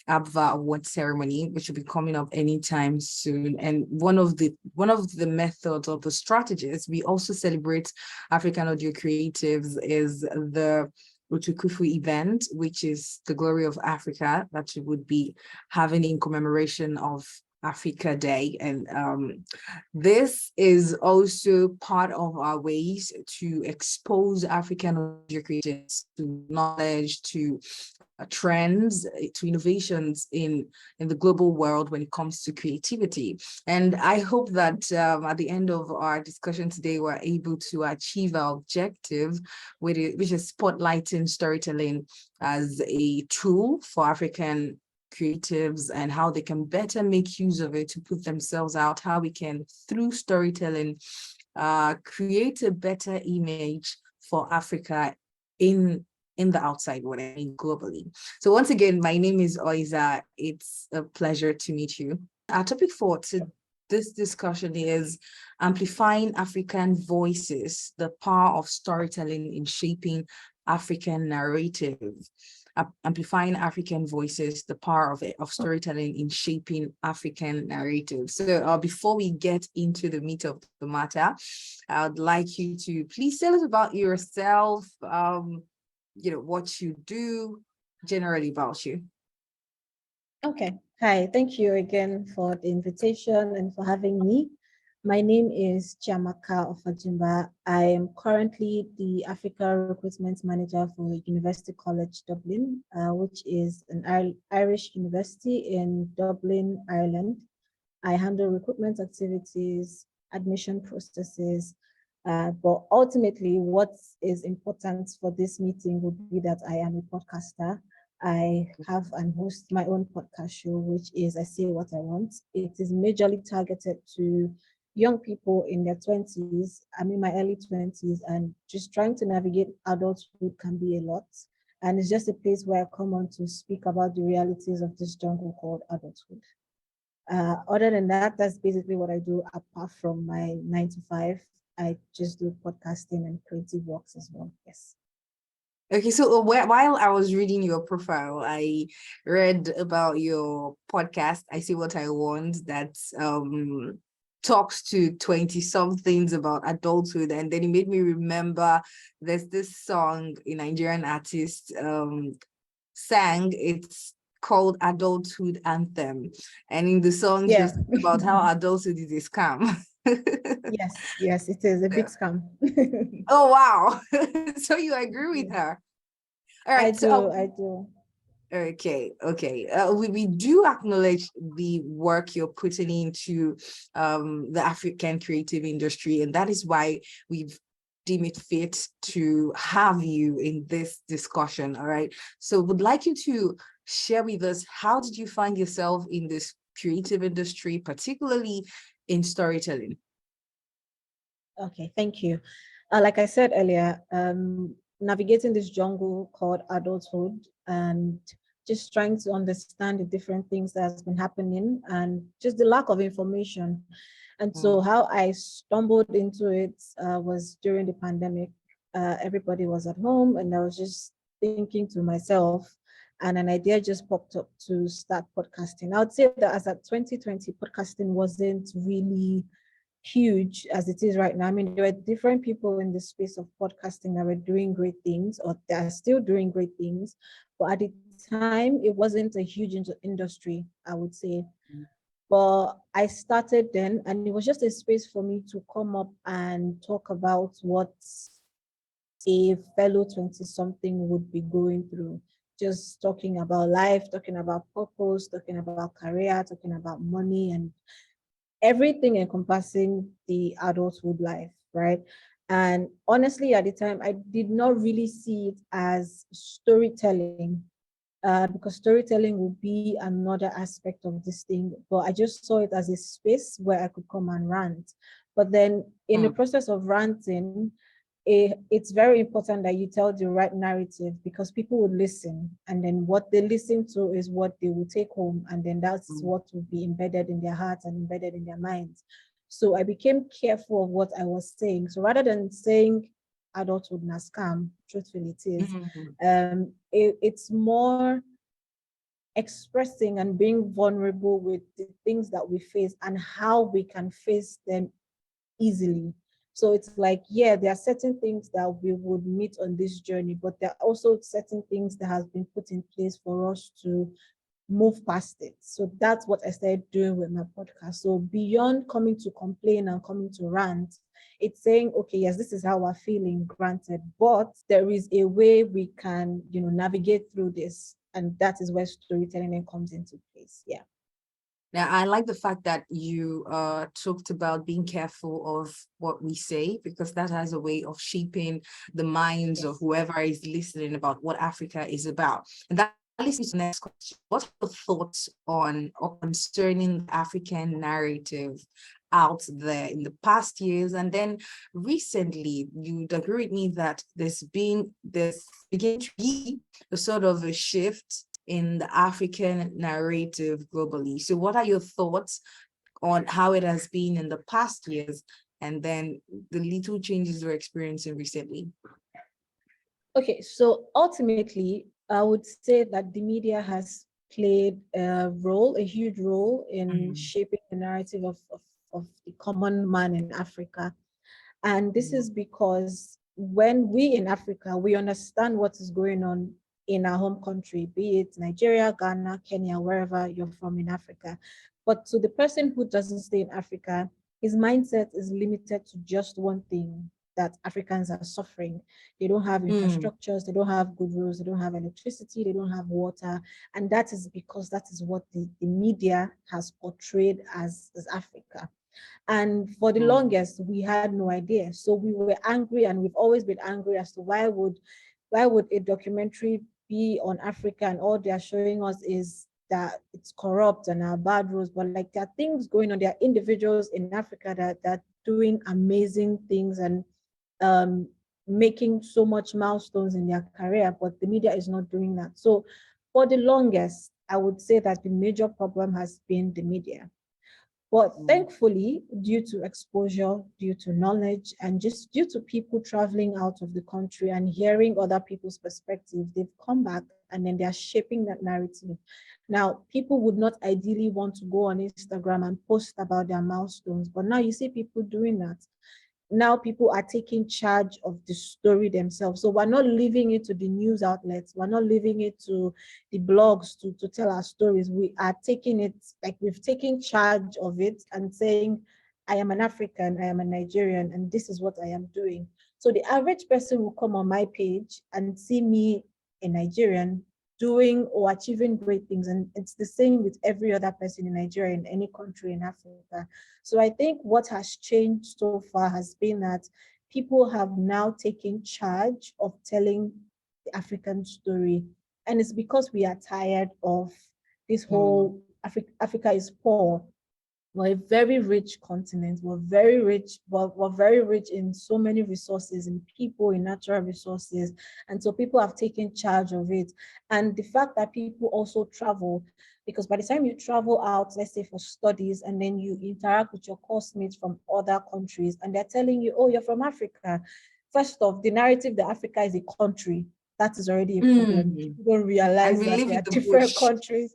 APVA award ceremony, which will be coming up anytime soon. And one of the methods or the strategies we also celebrate African audio creatives is the Utukufu event, which is the glory of Africa, that you would be having in commemoration of AfricaDay. And this is also part of our ways to expose African audio creatives to knowledge, to trends, to innovations in the global world when it comes to creativity. And I hope that at the end of our discussion today, we're able to achieve our objective, which is spotlighting storytelling as a tool for African creatives and how they can better make use of it to put themselves out, how we can, through storytelling, create a better image for Africa in the outside world, I mean globally. So once again, my name is Oiza. It's a pleasure to meet you. Our topic for this discussion is amplifying African voices, the power of storytelling in shaping African narrative. Amplifying African voices, the power of storytelling in shaping African narrative. So before we get into the meat of the matter, I would like you to please tell us about yourself, what you do, generally about you. Okay. Hi, thank you again for the invitation and for having me. My name is Chiamaka Ofajimba. I am currently the Africa Recruitment Manager for University College Dublin, which is an Irish university in Dublin, Ireland. I handle recruitment activities, admission processes, but ultimately what is important for this meeting would be that I am a podcaster. I have and host my own podcast show, which is I Say What I Want. It is majorly targeted to young people in their 20s. I'm in my early 20s, and just trying to navigate adulthood can be a lot. And it's just a place where I come on to speak about the realities of this jungle called adulthood. Other than that, that's basically what I do apart from my 9 to 5. I just do podcasting and creative works as well. Yes. Okay, so while I was reading your profile, I read about your podcast, I Say What I Want, that talks to 20-somethings about adulthood. And then it made me remember there's this song a Nigerian artist sang. It's called Adulthood Anthem. And in the song, just about how adulthood is a scam. Yes, it is a big scam. Oh, wow. So you agree with her? All right. I do. Okay. We do acknowledge the work you're putting into the African creative industry, and that is why we've deemed it fit to have you in this discussion. All right. So would like you to share with us, how did you find yourself in this creative industry, particularly in storytelling? Okay, thank you. Like I said earlier, navigating this jungle called adulthood and just trying to understand the different things that has been happening and just the lack of information. And so how I stumbled into it was during the pandemic. Everybody was at home and I was just thinking to myself, and an idea just popped up to start podcasting. I would say that as at 2020, podcasting wasn't really huge as it is right now. I mean, there were different people in the space of podcasting that were doing great things, or they are still doing great things. But at the time, it wasn't a huge industry, I would say. But I started then, and it was just a space for me to come up and talk about what a fellow 20 something would be going through. Just talking about life, talking about purpose, talking about career, talking about money, and everything encompassing the adulthood life, right? And honestly, at the time, I did not really see it as storytelling, because storytelling would be another aspect of this thing. But I just saw it as a space where I could come and rant. But then in the process of ranting, it's very important that you tell the right narrative, because people will listen, and then what they listen to is what they will take home, and then that's what will be embedded in their hearts and embedded in their minds. So I became careful of what I was saying. So rather than saying adulthood na scam, truthfully it is, it's more expressing and being vulnerable with the things that we face and how we can face them easily. So it's like, yeah, there are certain things that we would meet on this journey, but there are also certain things that has been put in place for us to move past it. So that's what I started doing with my podcast. So beyond coming to complain and coming to rant, it's saying, okay, yes, this is how we're feeling, granted, but there is a way we can, navigate through this. And that is where storytelling then comes into place. Yeah. Now, I like the fact that you talked about being careful of what we say, because that has a way of shaping the minds of whoever is listening about what Africa is about. And that leads me to the next question. What are your thoughts on or concerning the African narrative out there in the past years? And then recently, you'd agree with me that there's beginning to be a sort of a shift in the African narrative globally. So what are your thoughts on how it has been in the past years, and then the little changes we're experiencing recently? Okay, so ultimately, I would say that the media has played a huge role in shaping the narrative of the common man in Africa. And this is because when we in Africa, we understand what is going on in our home country, be it Nigeria, Ghana, Kenya, wherever you're from in Africa. But to the person who doesn't stay in Africa, his mindset is limited to just one thing, that Africans are suffering. They don't have infrastructures, they don't have good roads, they don't have electricity, they don't have water. And that is because that is what the media has portrayed as Africa. And for the longest, we had no idea. So we were angry, and we've always been angry as to why would a documentary be on Africa and all they're showing us is that it's corrupt and our bad rules. But like, there are things going on. There are individuals in Africa that are doing amazing things and making so much milestones in their career, but the media is not doing that. So for the longest, I would say that the major problem has been the media. But thankfully, due to exposure, due to knowledge, and just due to people traveling out of the country and hearing other people's perspective, they've come back and then they're shaping that narrative. Now, people would not ideally want to go on Instagram and post about their milestones, but now you see people doing that. Now people are taking charge of the story themselves. So we're not leaving it to the news outlets. We're not leaving it to the blogs to tell our stories. We are taking it, like we've taken charge of it and saying, I am an African, I am a Nigerian, and this is what I am doing. So the average person will come on my page and see me, a Nigerian, doing or achieving great things. And it's the same with every other person in Nigeria, in any country in Africa. So I think what has changed so far has been that people have now taken charge of telling the African story. And it's because we are tired of this whole Africa is poor. We're a very rich continent. We're very rich, but we're very rich in so many resources, in people, in natural resources. And so people have taken charge of it. And the fact that people also travel, because by the time you travel out, let's say for studies, and then you interact with your classmates from other countries, and they're telling you, oh, you're from Africa. First off, the narrative that Africa is a country, that is already a problem. People don't realize that there are different countries.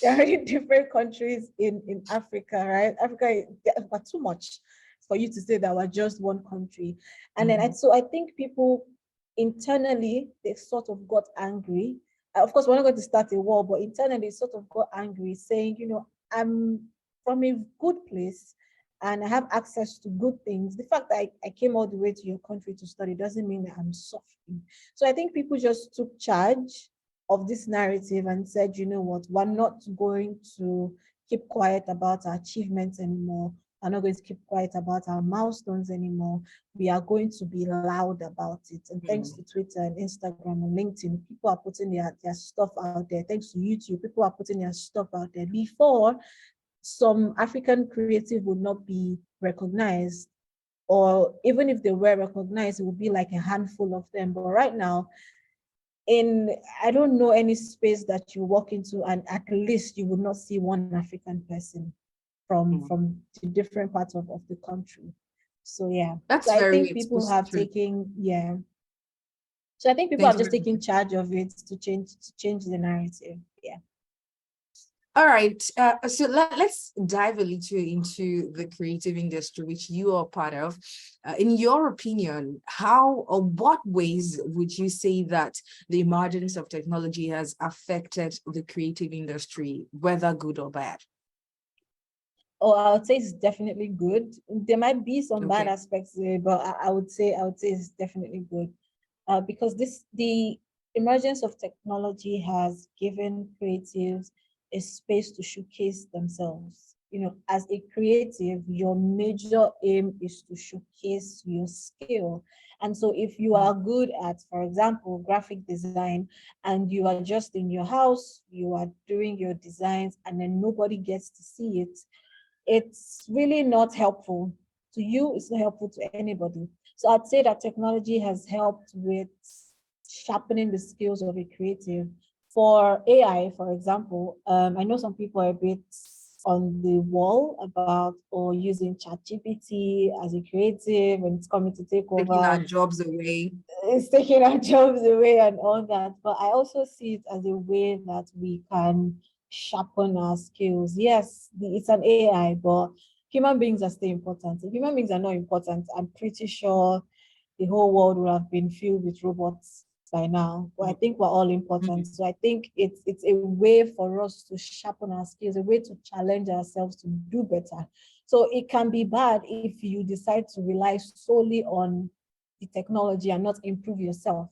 There are already different countries in Africa, right? Africa, but too much for you to say that we're just one country. And then, so I think people internally, they sort of got angry. Of course, we're not going to start a war, but internally, they sort of got angry, saying, you know, I'm from a good place and I have access to good things. The fact that I came all the way to your country to study doesn't mean that I'm suffering. So I think people just took charge of this narrative and said, you know what, we're not going to keep quiet about our achievements anymore. We're not going to keep quiet about our milestones anymore. We are going to be loud about it. And thanks to Twitter and Instagram and LinkedIn, people are putting their stuff out there. Thanks to YouTube, people are putting their stuff out there. Before, some African creative would not be recognized, or even if they were recognized, it would be like a handful of them. But right now, I don't know any space that you walk into and at least you would not see one African person from the different parts of the country. So yeah, That's so I very think people have true. taken, yeah. So I think people have just taken charge of it to change the narrative. Yeah. All right, so let's dive a little into the creative industry, which you are part of. In your opinion, how or what ways would you say that the emergence of technology has affected the creative industry, whether good or bad? Oh, I would say it's definitely good. There might be some bad aspects there, but I would say it's definitely good, because the emergence of technology has given creatives a space to showcase themselves. You know, as a creative, your major aim is to showcase your skill. And so if you are good at, for example, graphic design, and you are just in your house, you are doing your designs, and then nobody gets to see it, it's really not helpful to you. It's not helpful to anybody. So I'd say that technology has helped with sharpening the skills of a creative. For AI, for example, I know some people are a bit on the wall about using ChatGPT as a creative, and it's coming to take over. Taking our jobs away. It's taking our jobs away and all that. But I also see it as a way that we can sharpen our skills. Yes, it's an AI, but human beings are still important. If human beings are not important, I'm pretty sure the whole world would have been filled with robots by now. But I think we're all important. So I think it's a way for us to sharpen our skills, a way to challenge ourselves to do better. So it can be bad if you decide to rely solely on the technology and not improve yourself.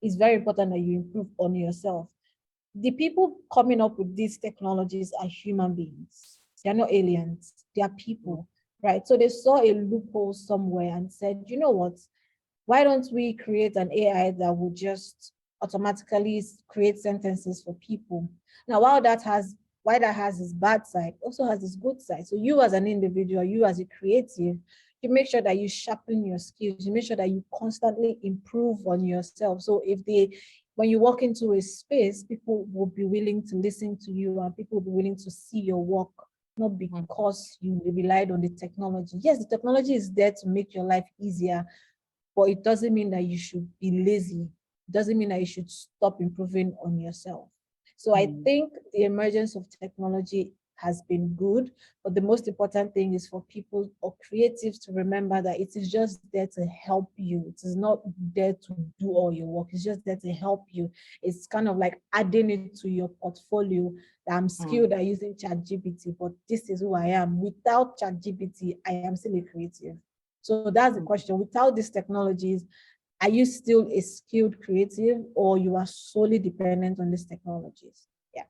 It's very important that you improve on yourself. The people coming up with these technologies are human beings. They're not aliens. They are people, right? So they saw a loophole somewhere and said, you know what? Why don't we create an AI that will just automatically create sentences for people? Now, while that has its bad side, also has its good side. So you as an individual, you as a creative, you make sure that you sharpen your skills. You make sure that you constantly improve on yourself. So when you walk into a space, people will be willing to listen to you and people will be willing to see your work, not because you relied on the technology. Yes, the technology is there to make your life easier, but it doesn't mean that you should be lazy. It doesn't mean that you should stop improving on yourself. So I think the emergence of technology has been good, but the most important thing is for people or creatives to remember that it is just there to help you. It is not there to do all your work. It's just there to help you. It's kind of like adding it to your portfolio that I'm skilled at using ChatGPT, but this is who I am. Without ChatGPT, I am still a creative. So that's the question. Without these technologies, are you still a skilled creative, or you are solely dependent on these technologies? Yeah.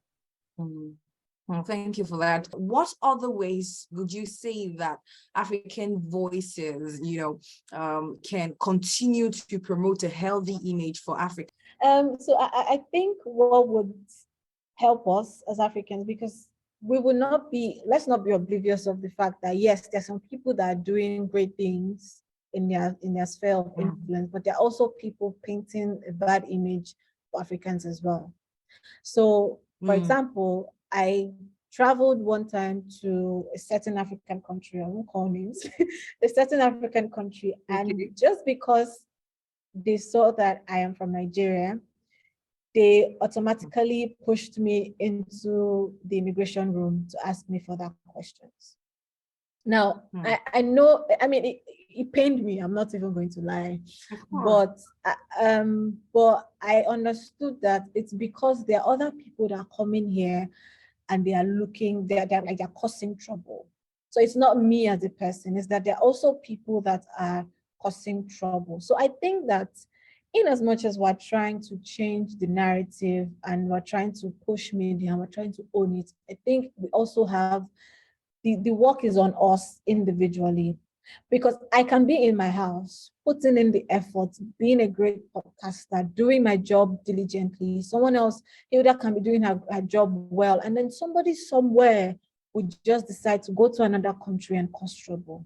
Well, thank you for that. What other ways would you say that African voices, can continue to promote a healthy image for Africa? So I think what would help us as Africans, because we will not be, let's not be oblivious of the fact that yes, there's some people that are doing great things in their sphere of influence, but there are also people painting a bad image for Africans as well. So, for example, I traveled one time to a certain African country, I won't call names, a certain African country, and just because they saw that I am from Nigeria, they automatically pushed me into the immigration room to ask me further questions. Now, I know, I mean, it pained me, I'm not even going to lie, but I understood that it's because there are other people that are coming here and they are looking, they're causing trouble. So it's not me as a person, it's that there are also people that are causing trouble. So I think that in as much as we're trying to change the narrative and we're trying to push media and we're trying to own it, I think we also have the work is on us individually, because I can be in my house, putting in the effort, being a great podcaster, doing my job diligently. Someone else, Hilda, can be doing her job well, and then somebody somewhere would just decide to go to another country and cause trouble.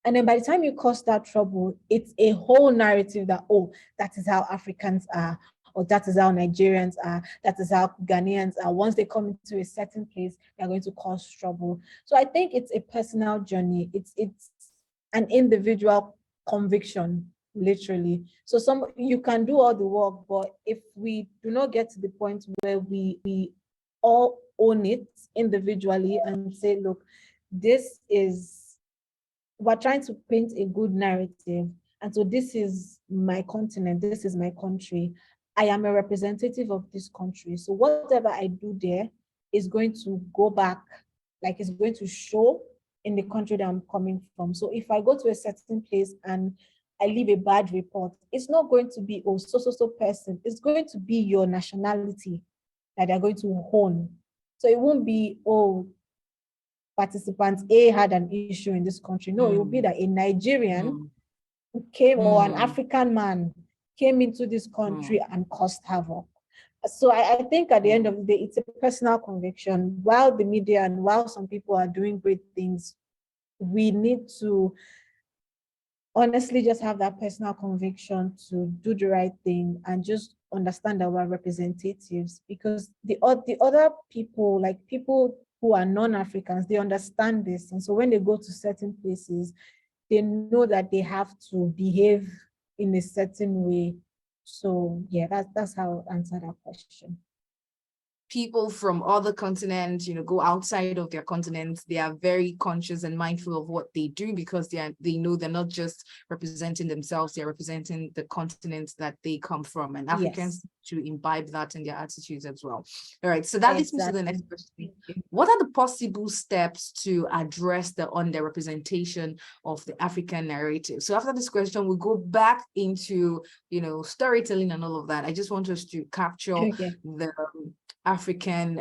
And then by the time you cause that trouble, it's a whole narrative that, oh, that is how Africans are, or that is how Nigerians are, that is how Ghanaians are. Once they come into a certain place, they're going to cause trouble. So I think it's a personal journey. It's an individual conviction, literally. So you can do all the work, but if we do not get to the point where we all own it individually and say, look, we're trying to paint a good narrative. And so this is my continent, this is my country. I am a representative of this country. So whatever I do there is going to go back, like it's going to show in the country that I'm coming from. So if I go to a certain place and I leave a bad report, it's not going to be, oh, so person. It's going to be your nationality that they're going to hone. So it won't be, oh, participant A had an issue in this country. No, it will be that a Nigerian came, or an African man came into this country and caused havoc. So I think at the end of the day, it's a personal conviction. While the media and while some people are doing great things, we need to honestly just have that personal conviction to do the right thing and just understand that we're representatives, because the other people, like people who are non-Africans, they understand this. And so when they go to certain places, they know that they have to behave in a certain way. So yeah, that's how I answer that question. People from other continents, go outside of their continent, they are very conscious and mindful of what they do, because they know they're not just representing themselves, they're representing the continent that they come from. And Africans to imbibe that in their attitudes as well. All right, so that leads me to the next question. What are the possible steps to address the underrepresentation of the African narrative? So after this question, we'll go back into, storytelling and all of that. I just want us to capture the African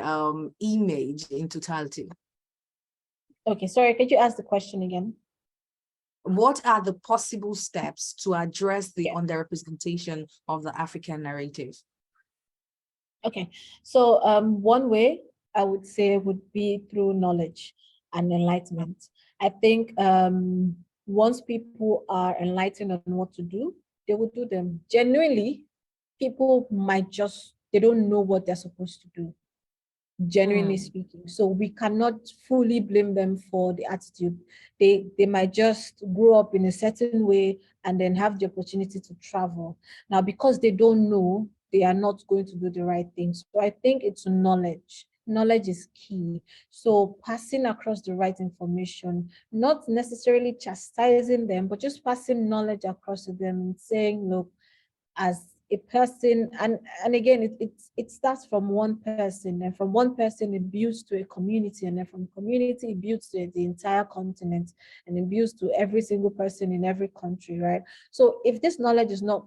image in totality. Okay, sorry, could you ask the question again? What are the possible steps to address the underrepresentation of the African narrative? Okay, so one way I would say would be through knowledge and enlightenment. I think once people are enlightened on what to do, they will do them. Genuinely, people might they don't know what they're supposed to do, genuinely speaking. So we cannot fully blame them for the attitude. They might just grow up in a certain way and then have the opportunity to travel. Now, because they don't know, they are not going to do the right things. So I think it's knowledge. Knowledge is key. So passing across the right information, not necessarily chastising them, but just passing knowledge across to them and saying, look, as a person, and again, it starts from one person, and from one person it builds to a community, and then from community it builds to the entire continent, and it builds to every single person in every country, right? So if this knowledge is not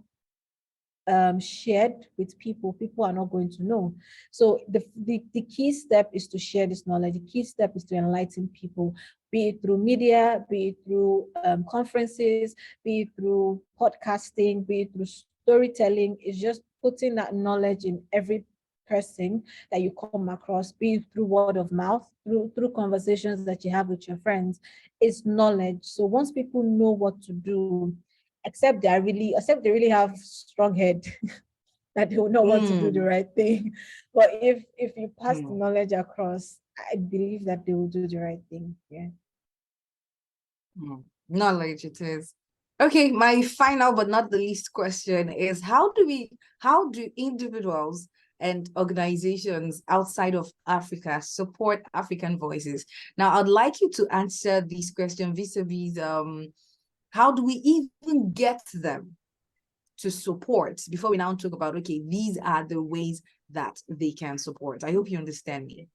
shared with people, people are not going to know. So the key step is to share this knowledge. The key step is to enlighten people, be it through media, be it through conferences, be it through podcasting, be it through storytelling. It's just putting that knowledge in every person that you come across, be it through word of mouth, through conversations that you have with your friends. It's knowledge. So once people know what to do, except they really have strong head that they will know what to do the right thing. But if you pass the knowledge across, I believe that they will do the right thing. Yeah. Knowledge it is. Okay, my final but not the least question is how do individuals and organizations outside of Africa support African voices? Now, I'd like you to answer this question vis-a-vis how do we even get them to support before we now talk about, okay, these are the ways that they can support. I hope you understand me.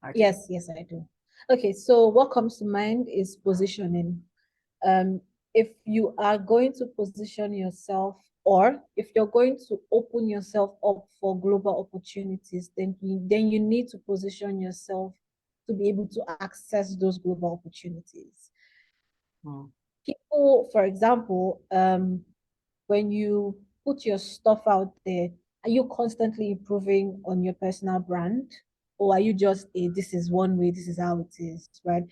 Okay. Yes, I do. Okay, so what comes to mind is positioning. If you are going to position yourself, or if you're going to open yourself up for global opportunities, then you need to position yourself to be able to access those global opportunities. People, for example, when you put your stuff out there, are you constantly improving on your personal brand? Or are you just this is one way, this is how it is, right?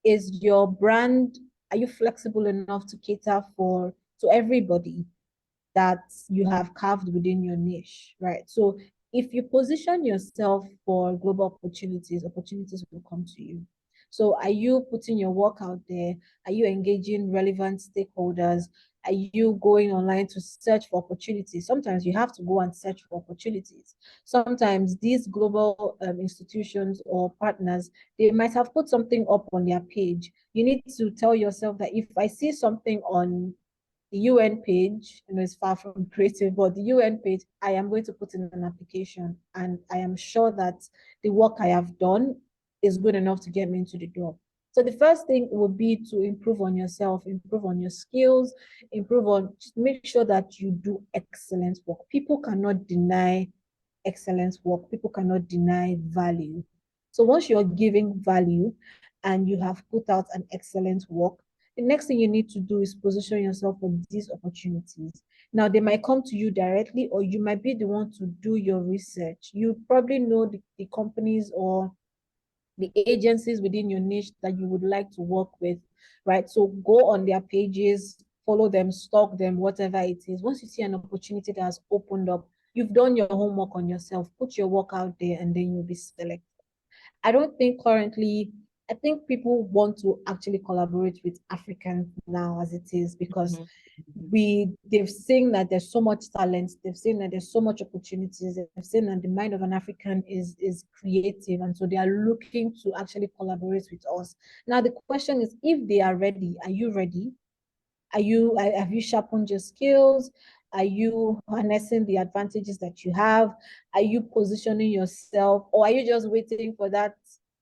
Is your brand, are you flexible enough to cater to everybody that you have carved within your niche, right? So if you position yourself for global opportunities, opportunities will come to you. So are you putting your work out there? Are you engaging relevant stakeholders? Are you going online to search for opportunities? Sometimes you have to go and search for opportunities. Sometimes these global institutions or partners, they might have put something up on their page. You need to tell yourself that if I see something on the UN page, it's far from creative, but the UN page, I am going to put in an application, and I am sure that the work I have done is good enough to get me into the door. So the first thing would be to improve on yourself, improve on your skills, just make sure that you do excellent work. People cannot deny excellent work. People cannot deny value. So once you're giving value and you have put out an excellent work, the next thing you need to do is position yourself for these opportunities. Now, they might come to you directly, or you might be the one to do your research. You probably know the companies or the agencies within your niche that you would like to work with, right? So go on their pages, follow them, stalk them, whatever it is. Once you see an opportunity that has opened up, you've done your homework on yourself, put your work out there, and then you'll be selected. I don't think currently, I think people want to actually collaborate with Africans now as it is, because they've seen that there's so much talent, they've seen that there's so much opportunities, they've seen that the mind of an African is creative, and so they are looking to actually collaborate with us. Now the question is, if they are ready, are you ready? Have you sharpened your skills? Are you harnessing the advantages that you have? Are you positioning yourself, or are you just waiting for that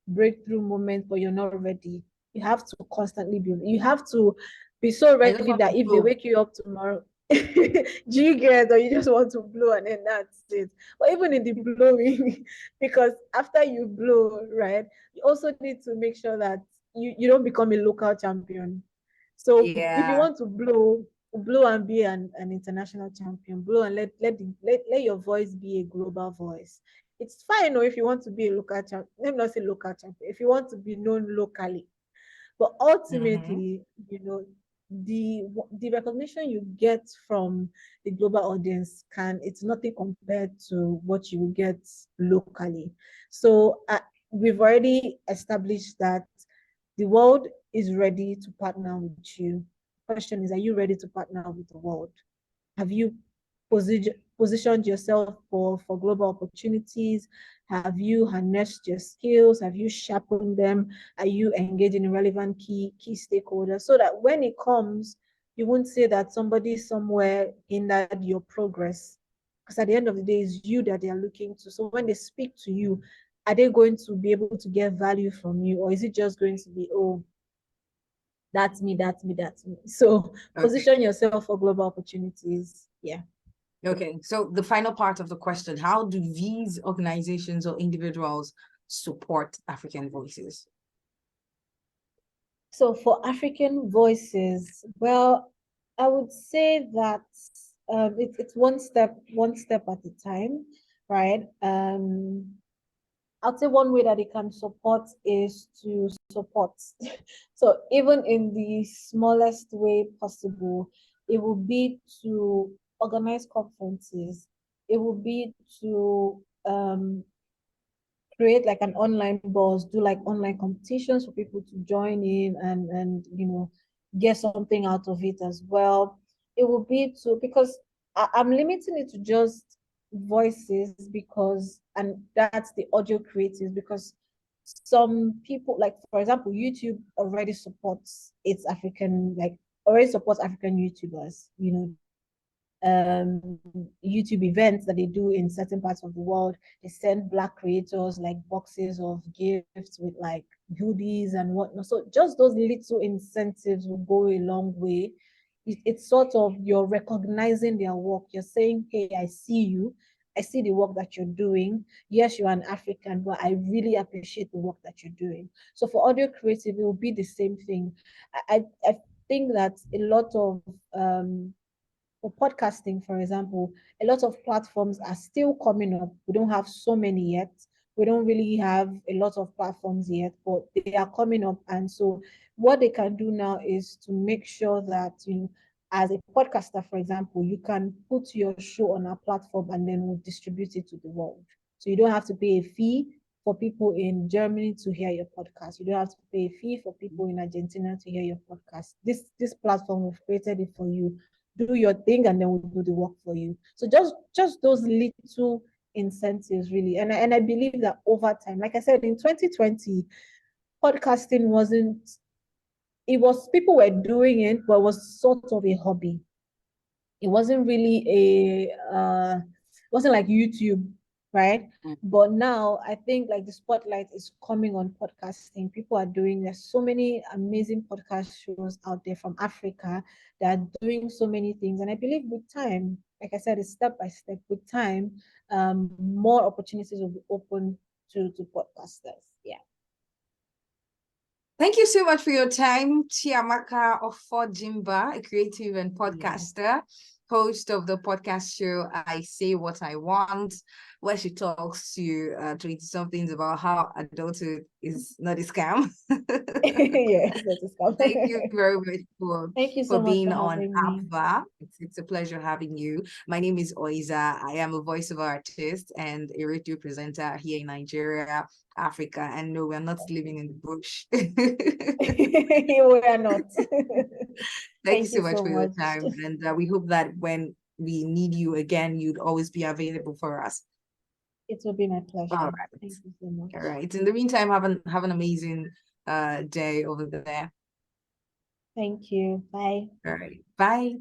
breakthrough moment, but you're not ready? You have to constantly you have to be so ready that if they wake you up tomorrow, do you get, or you just want to blow and then that's it? But even in the blowing, because after you blow, right, you also need to make sure that you don't become a local champion. So if you want to blow and be an international champion, blow and let your voice be a global voice. It's fine, or if you want to be a local champion, let me not say local champion, if you want to be known locally. But ultimately, the recognition you get from the global audience it's nothing compared to what you will get locally. So we've already established that the world is ready to partner with you. The question is, are you ready to partner with the world? Have you positioned yourself for global opportunities? Have you harnessed your skills? Have you sharpened them? Are you engaging in relevant key stakeholders, so that when it comes, you won't say that somebody somewhere hindered your progress, Because at the end of the day, it's you that they are looking to. So when they speak to you, are they going to be able to get value from you? Or is it just going to be, oh, that's me, that's me, that's me? So position yourself for global opportunities. Yeah. Okay, so the final part of the question, how do these organizations or individuals support African voices? So for African voices, well, I would say that it's one step at a time, right? I'd say one way that it can support is to support. So even in the smallest way possible, it will be to organize conferences. It will be to create like an online buzz, do like online competitions for people to join in and get something out of it as well. It will be to, because I'm limiting it to just voices, because, and that's the audio creatives, because some people, like for example, YouTube already supports its African, like already supports African YouTubers, YouTube events that they do in certain parts of the world. They send Black creators like boxes of gifts with like goodies and whatnot. So just those little incentives will go a long way. It's sort of, you're recognizing their work. You're saying, hey, I see you. I see the work that you're doing. Yes, you're an African, but I really appreciate the work that you're doing. So for audio creative, it will be the same thing. I think that a lot of for podcasting, for example, a lot of platforms are still coming up. We don't have so many yet. We don't really have a lot of platforms yet, but they are coming up. And so what they can do now is to make sure that, as a podcaster, for example, you can put your show on our platform and then we'll distribute it to the world. So you don't have to pay a fee for people in Germany to hear your podcast. You don't have to pay a fee for people in Argentina to hear your podcast. This platform, we've created it for you. Do your thing and then we'll do the work for you. So just those little incentives, really. And I believe that over time, like I said, in 2020, podcasting people were doing it, but it was sort of a hobby. It wasn't really it wasn't like YouTube, right? But now I think like the spotlight is coming on podcasting. People are doing, there's so many amazing podcast shows out there from Africa that are doing so many things. And I believe with time, like I said, it's step by step. With time, more opportunities will be open to podcasters. Yeah. Thank you so much for your time, Chiamaka Ofojimba, a creative and podcaster, host of the podcast show I Say What I Want, where she talks to 20-somethings about how adulthood is not a scam. Yes, that's a scam. Thank you very much Thank you so much being for on having me. APVA. It's a pleasure having you. My name is Oiza. I am a voiceover artist and a radio presenter here in Nigeria, Africa. And no, we're not living in the bush. We are not. Thank you so much for your time. And we hope that when we need you again, you'd always be available for us. It will be my pleasure. All right. Thank you so much. All right. In the meantime, have an amazing day over there. Thank you. Bye. All right. Bye.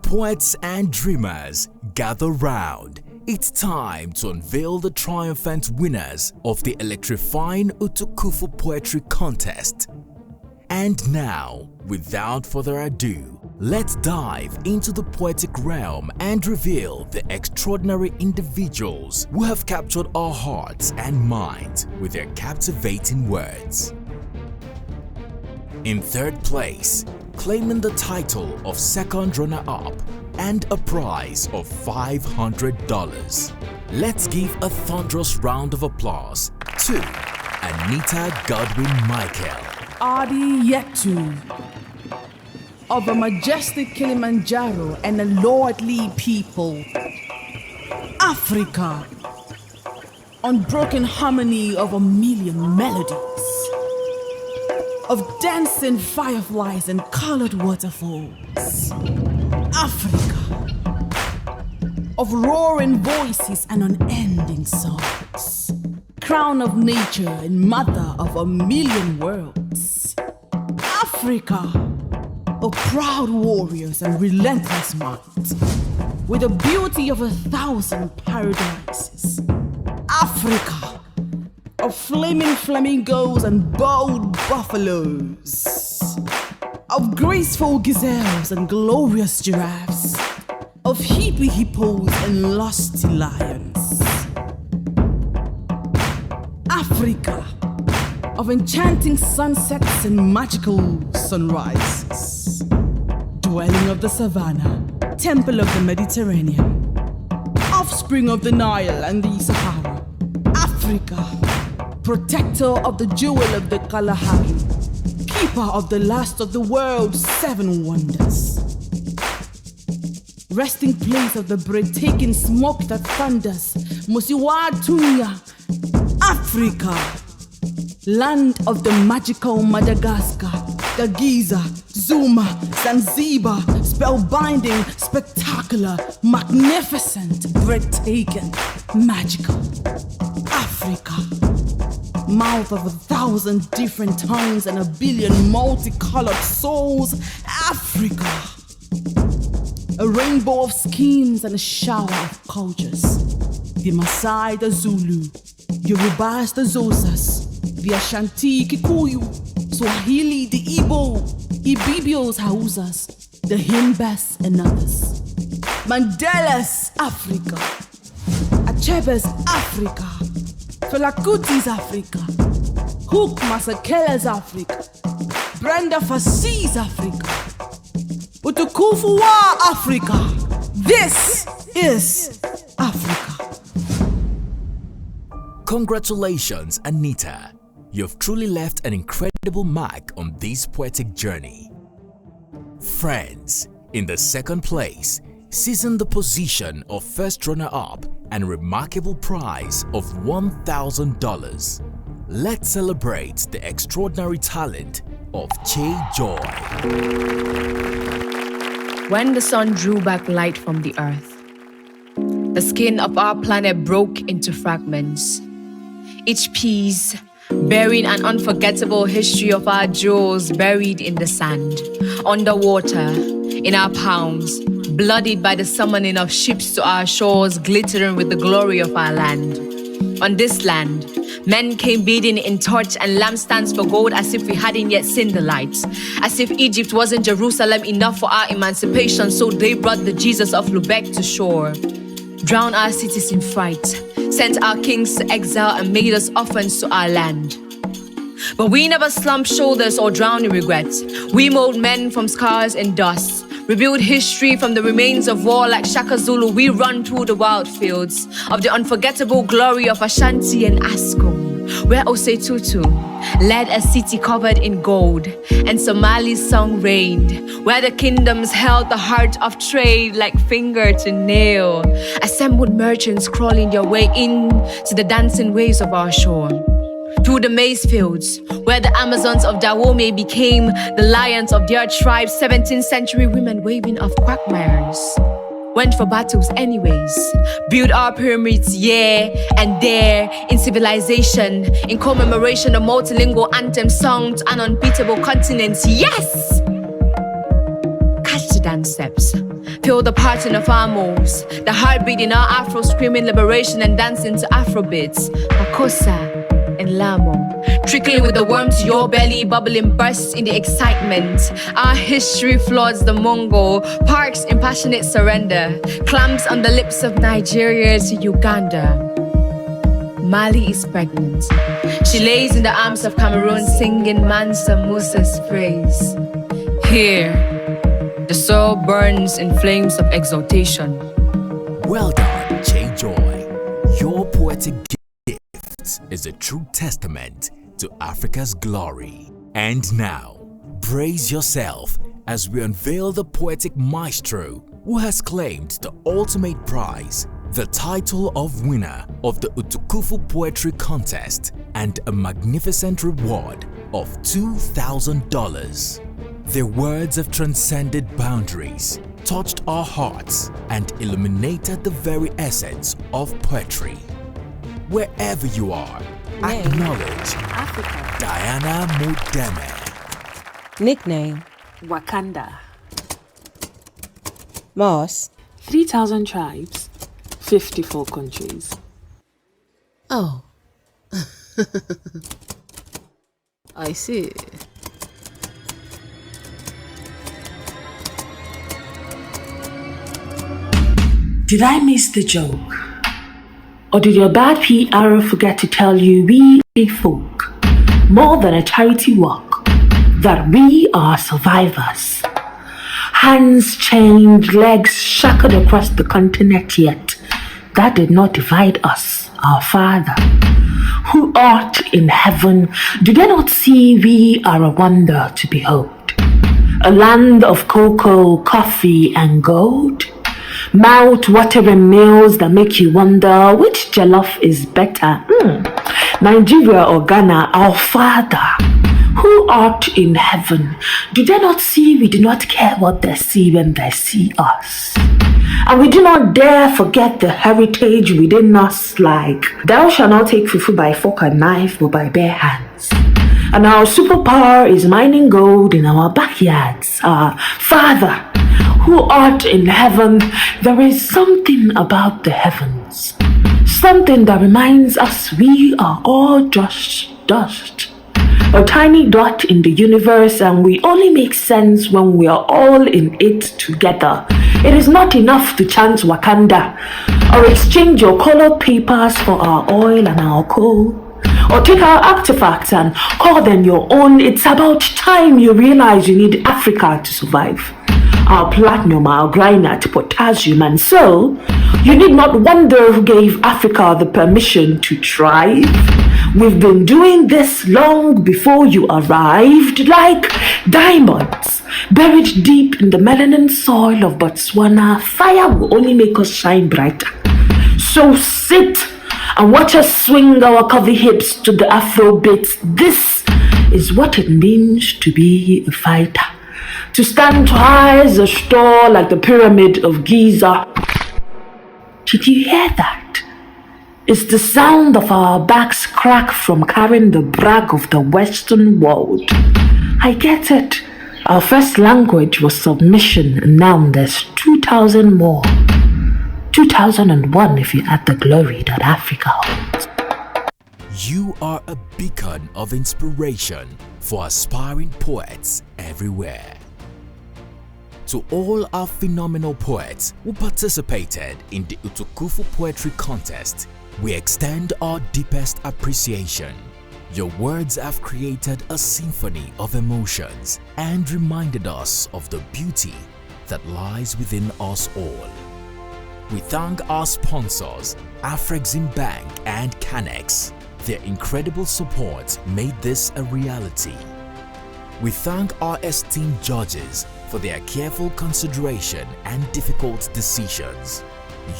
Poets and dreamers, gather round. It's time to unveil the triumphant winners of the electrifying Utukufu Poetry Contest. And now, without further ado, let's dive into the poetic realm and reveal the extraordinary individuals who have captured our hearts and minds with their captivating words. In third place, claiming the title of second runner-up and a prize of $500. Let's give a thunderous round of applause to Anita Godwin-Michael. Adi Yetu of a majestic Kilimanjaro and a lordly people. Africa, unbroken harmony of a million melodies, of dancing fireflies and colored waterfalls. Africa, of roaring voices and unending songs. Crown of nature and mother of a million worlds. Africa, of proud warriors and relentless minds. with the beauty of 1,000 paradises. Africa, of flaming flamingos and bold buffaloes, of graceful gazelles and glorious giraffes, of hippie hippos and lusty lions. Africa, of enchanting sunsets and magical sunrises. Dwelling of the savannah, temple of the Mediterranean, offspring of the Nile and the Sahara. Africa, protector of the jewel of the Kalahari, keeper of the last of the world's 7 wonders. Resting place of the breathtaking smoke that thunders, Musiwa Tunya. Africa, land of the magical Madagascar, the Giza, Zuma, Zanzibar, spellbinding, spectacular, magnificent, breathtaking, magical. Africa, mouth of 1,000 different tongues and 1 billion multicolored souls. Africa, a rainbow of schemes and a shower of cultures. The Maasai, the Zulu, Yorubas, the Xhosas, the Ashanti, Kikuyu, Swahili, the Igbo, Ibibios, Hausas, the Himbas and others. Mandela's Africa, Achebe's Africa, Fela Kuti's Africa, Hook Masakela's Africa, Brenda Fassi's Africa, Utukufu wa Africa. This is Africa. Congratulations, Anita. You've truly left an incredible mark on this poetic journey. Friends, in the second place, seizing the position of first runner-up and remarkable prize of $1,000. Let's celebrate the extraordinary talent of Che Joy. When the sun drew back light from the earth, the skin of our planet broke into fragments. Each piece bearing an unforgettable history of our jewels buried in the sand, underwater, in our palms, bloodied by the summoning of ships to our shores, glittering with the glory of our land. On this land, men came beating in torch and lampstands for gold as if we hadn't yet seen the light. As if Egypt wasn't Jerusalem enough for our emancipation, so they brought the Jesus of Lubeck to shore. Drowned our cities in fright, sent our kings to exile and made us orphans to our land. But we never slumped shoulders or drowned in regret. We mold men from scars and dust, rebuild history from the remains of war like Shaka Zulu. We run through the wild fields of the unforgettable glory of Ashanti and Ascom, where Osetutu led a city covered in gold, and Somali's song reigned, where the kingdoms held the heart of trade like finger to nail. Assembled merchants crawling their way in to the dancing waves of our shore. Through the maize fields, where the Amazons of Dahomey became the lions of their tribes, 17th century women waving off quagmires. Went for battles anyways, built our pyramids here and there in civilization, in commemoration of multilingual anthem sung to an unbeatable continent. Yes! Catch the dance steps, feel the parting of our moves, the heartbeat in our afro screaming liberation and dancing to Afrobeats, Makossa and Lamo, trickling with the worm to your belly, bubbling bursts in the excitement. Our history floods the Mongol, parks in passionate surrender, clamps on the lips of Nigeria to Uganda. Mali is pregnant. She lays in the arms of Cameroon, singing Mansa Musa's praise. Here, the soil burns in flames of exaltation. Well done, Che Joy. Your poetic is a true testament to Africa's glory. And now, brace yourself as we unveil the poetic maestro who has claimed the ultimate prize, the title of winner of the Utukufu Poetry Contest, and a magnificent reward of $2,000. Their words have transcended boundaries, touched our hearts, and illuminated the very essence of poetry. Wherever you are, acknowledge Africa. Diana Mudeme. Nickname Wakanda. Moss 3,000 tribes, 54 countries. Oh. I see. Did I miss the joke? Or did your bad PR forget to tell you we folk, more than a charity walk, that we are survivors? Hands chained, legs shackled across the continent, yet that did not divide us, our Father, who art in heaven. Do they not see we are a wonder to behold? A land of cocoa, coffee, and gold? Mouth-watering meals that make you wonder which jollof is better. Nigeria or Ghana, our Father, who art in heaven, do they not see we do not care what they see when they see us? And we do not dare forget the heritage within us, like, thou shalt not take fufu by fork and knife, but by bare hands. And our superpower is mining gold in our backyards. Our Father, who art in heaven, there is something about the heavens, something that reminds us we are all just dust, a tiny dot in the universe, and we only make sense when we are all in it together. It is not enough to chant Wakanda, or exchange your colored papers for our oil and our coal, or take our artifacts and call them your own. It's about time you realize you need Africa to survive. Our platinum, our granite, potassium, and so you need not wonder who gave Africa the permission to thrive. We've been doing this long before you arrived, like diamonds buried deep in the melanin soil of Botswana. Fire will only make us shine brighter. So sit and watch us swing our curvy hips to the Afro beats. This is what it means to be a fighter. To stand high as a store like the pyramid of Giza. Did you hear that? It's the sound of our backs crack from carrying the brag of the Western world. I get it. Our first language was submission, and now there's 2,000 more. 2001 if you add the glory that Africa holds. You are a beacon of inspiration for aspiring poets everywhere. To all our phenomenal poets who participated in the Utukufu Poetry Contest, we extend our deepest appreciation. Your words have created a symphony of emotions and reminded us of the beauty that lies within us all. We thank our sponsors, AfricaDay and Canex. Their incredible support made this a reality. We thank our esteemed judges for their careful consideration and difficult decisions.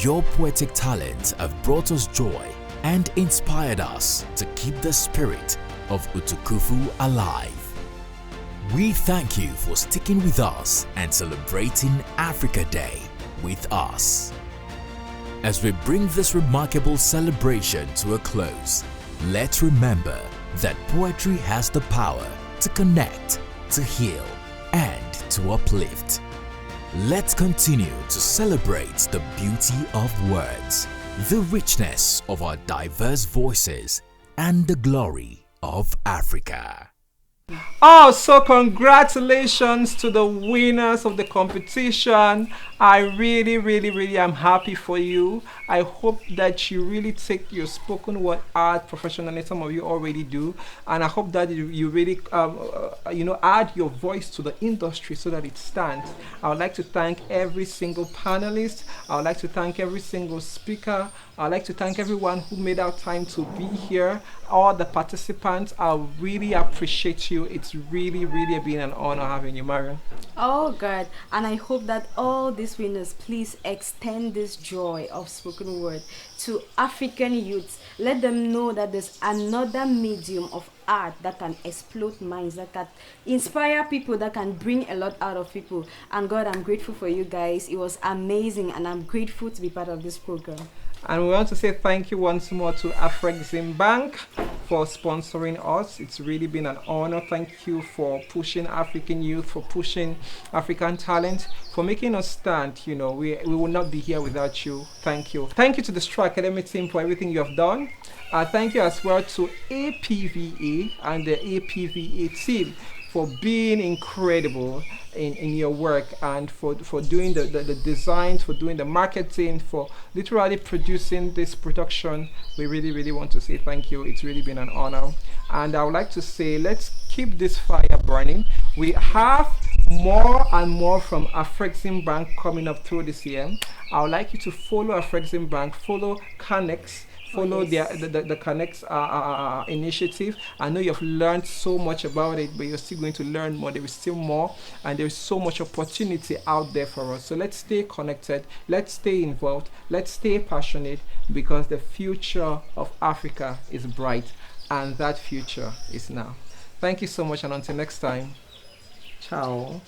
Your poetic talents have brought us joy and inspired us to keep the spirit of Utukufu alive. We thank you for sticking with us and celebrating Africa Day with us. As we bring this remarkable celebration to a close, let's remember that poetry has the power to connect, to heal, and to uplift. Let's continue to celebrate the beauty of words, the richness of our diverse voices, and the glory of Africa. Oh, so congratulations to the winners of the competition. I really am happy for you. I hope that you really take your spoken word art professionally. Some of you already do, and I hope that you really add your voice to the industry so that it stands. I would like to thank every single panelist. I would like to thank every single speaker. I'd like to thank everyone who made out time to be here, all the participants. I really appreciate you. It's really been an honor having you, Marion. Oh God, and I hope that all these winners please extend this joy of spoken word to African youths. Let them know that there's another medium of art that can explode minds, that can inspire people, that can bring a lot out of people. And God, I'm grateful for you guys. It was amazing, and I'm grateful to be part of this program. And we want to say thank you once more to AfricaDay Bank for sponsoring us. It's really been an honor. Thank you for pushing African youth, for pushing African talent, for making us stand. You know, we will not be here without you. Thank you. Thank you to the STRA Academy team for everything you have done. Thank you as well to APVA and the APVA team for being incredible in your work, and for doing the designs, for doing the marketing, for literally producing this production. We really want to say thank you. It's really been an honor. And I would like to say, let's keep this fire burning. We have more and more from AfricaDay Bank coming up through this year. I would like you to follow AfricaDay Bank, follow Canex, follow the Canex initiative. I know you've learned so much about it, but you're still going to learn more. There is still more, and there is so much opportunity out there for us. So let's stay connected, let's stay involved, let's stay passionate, because the future of Africa is bright, and that future is now. Thank you so much, and until next time, ciao.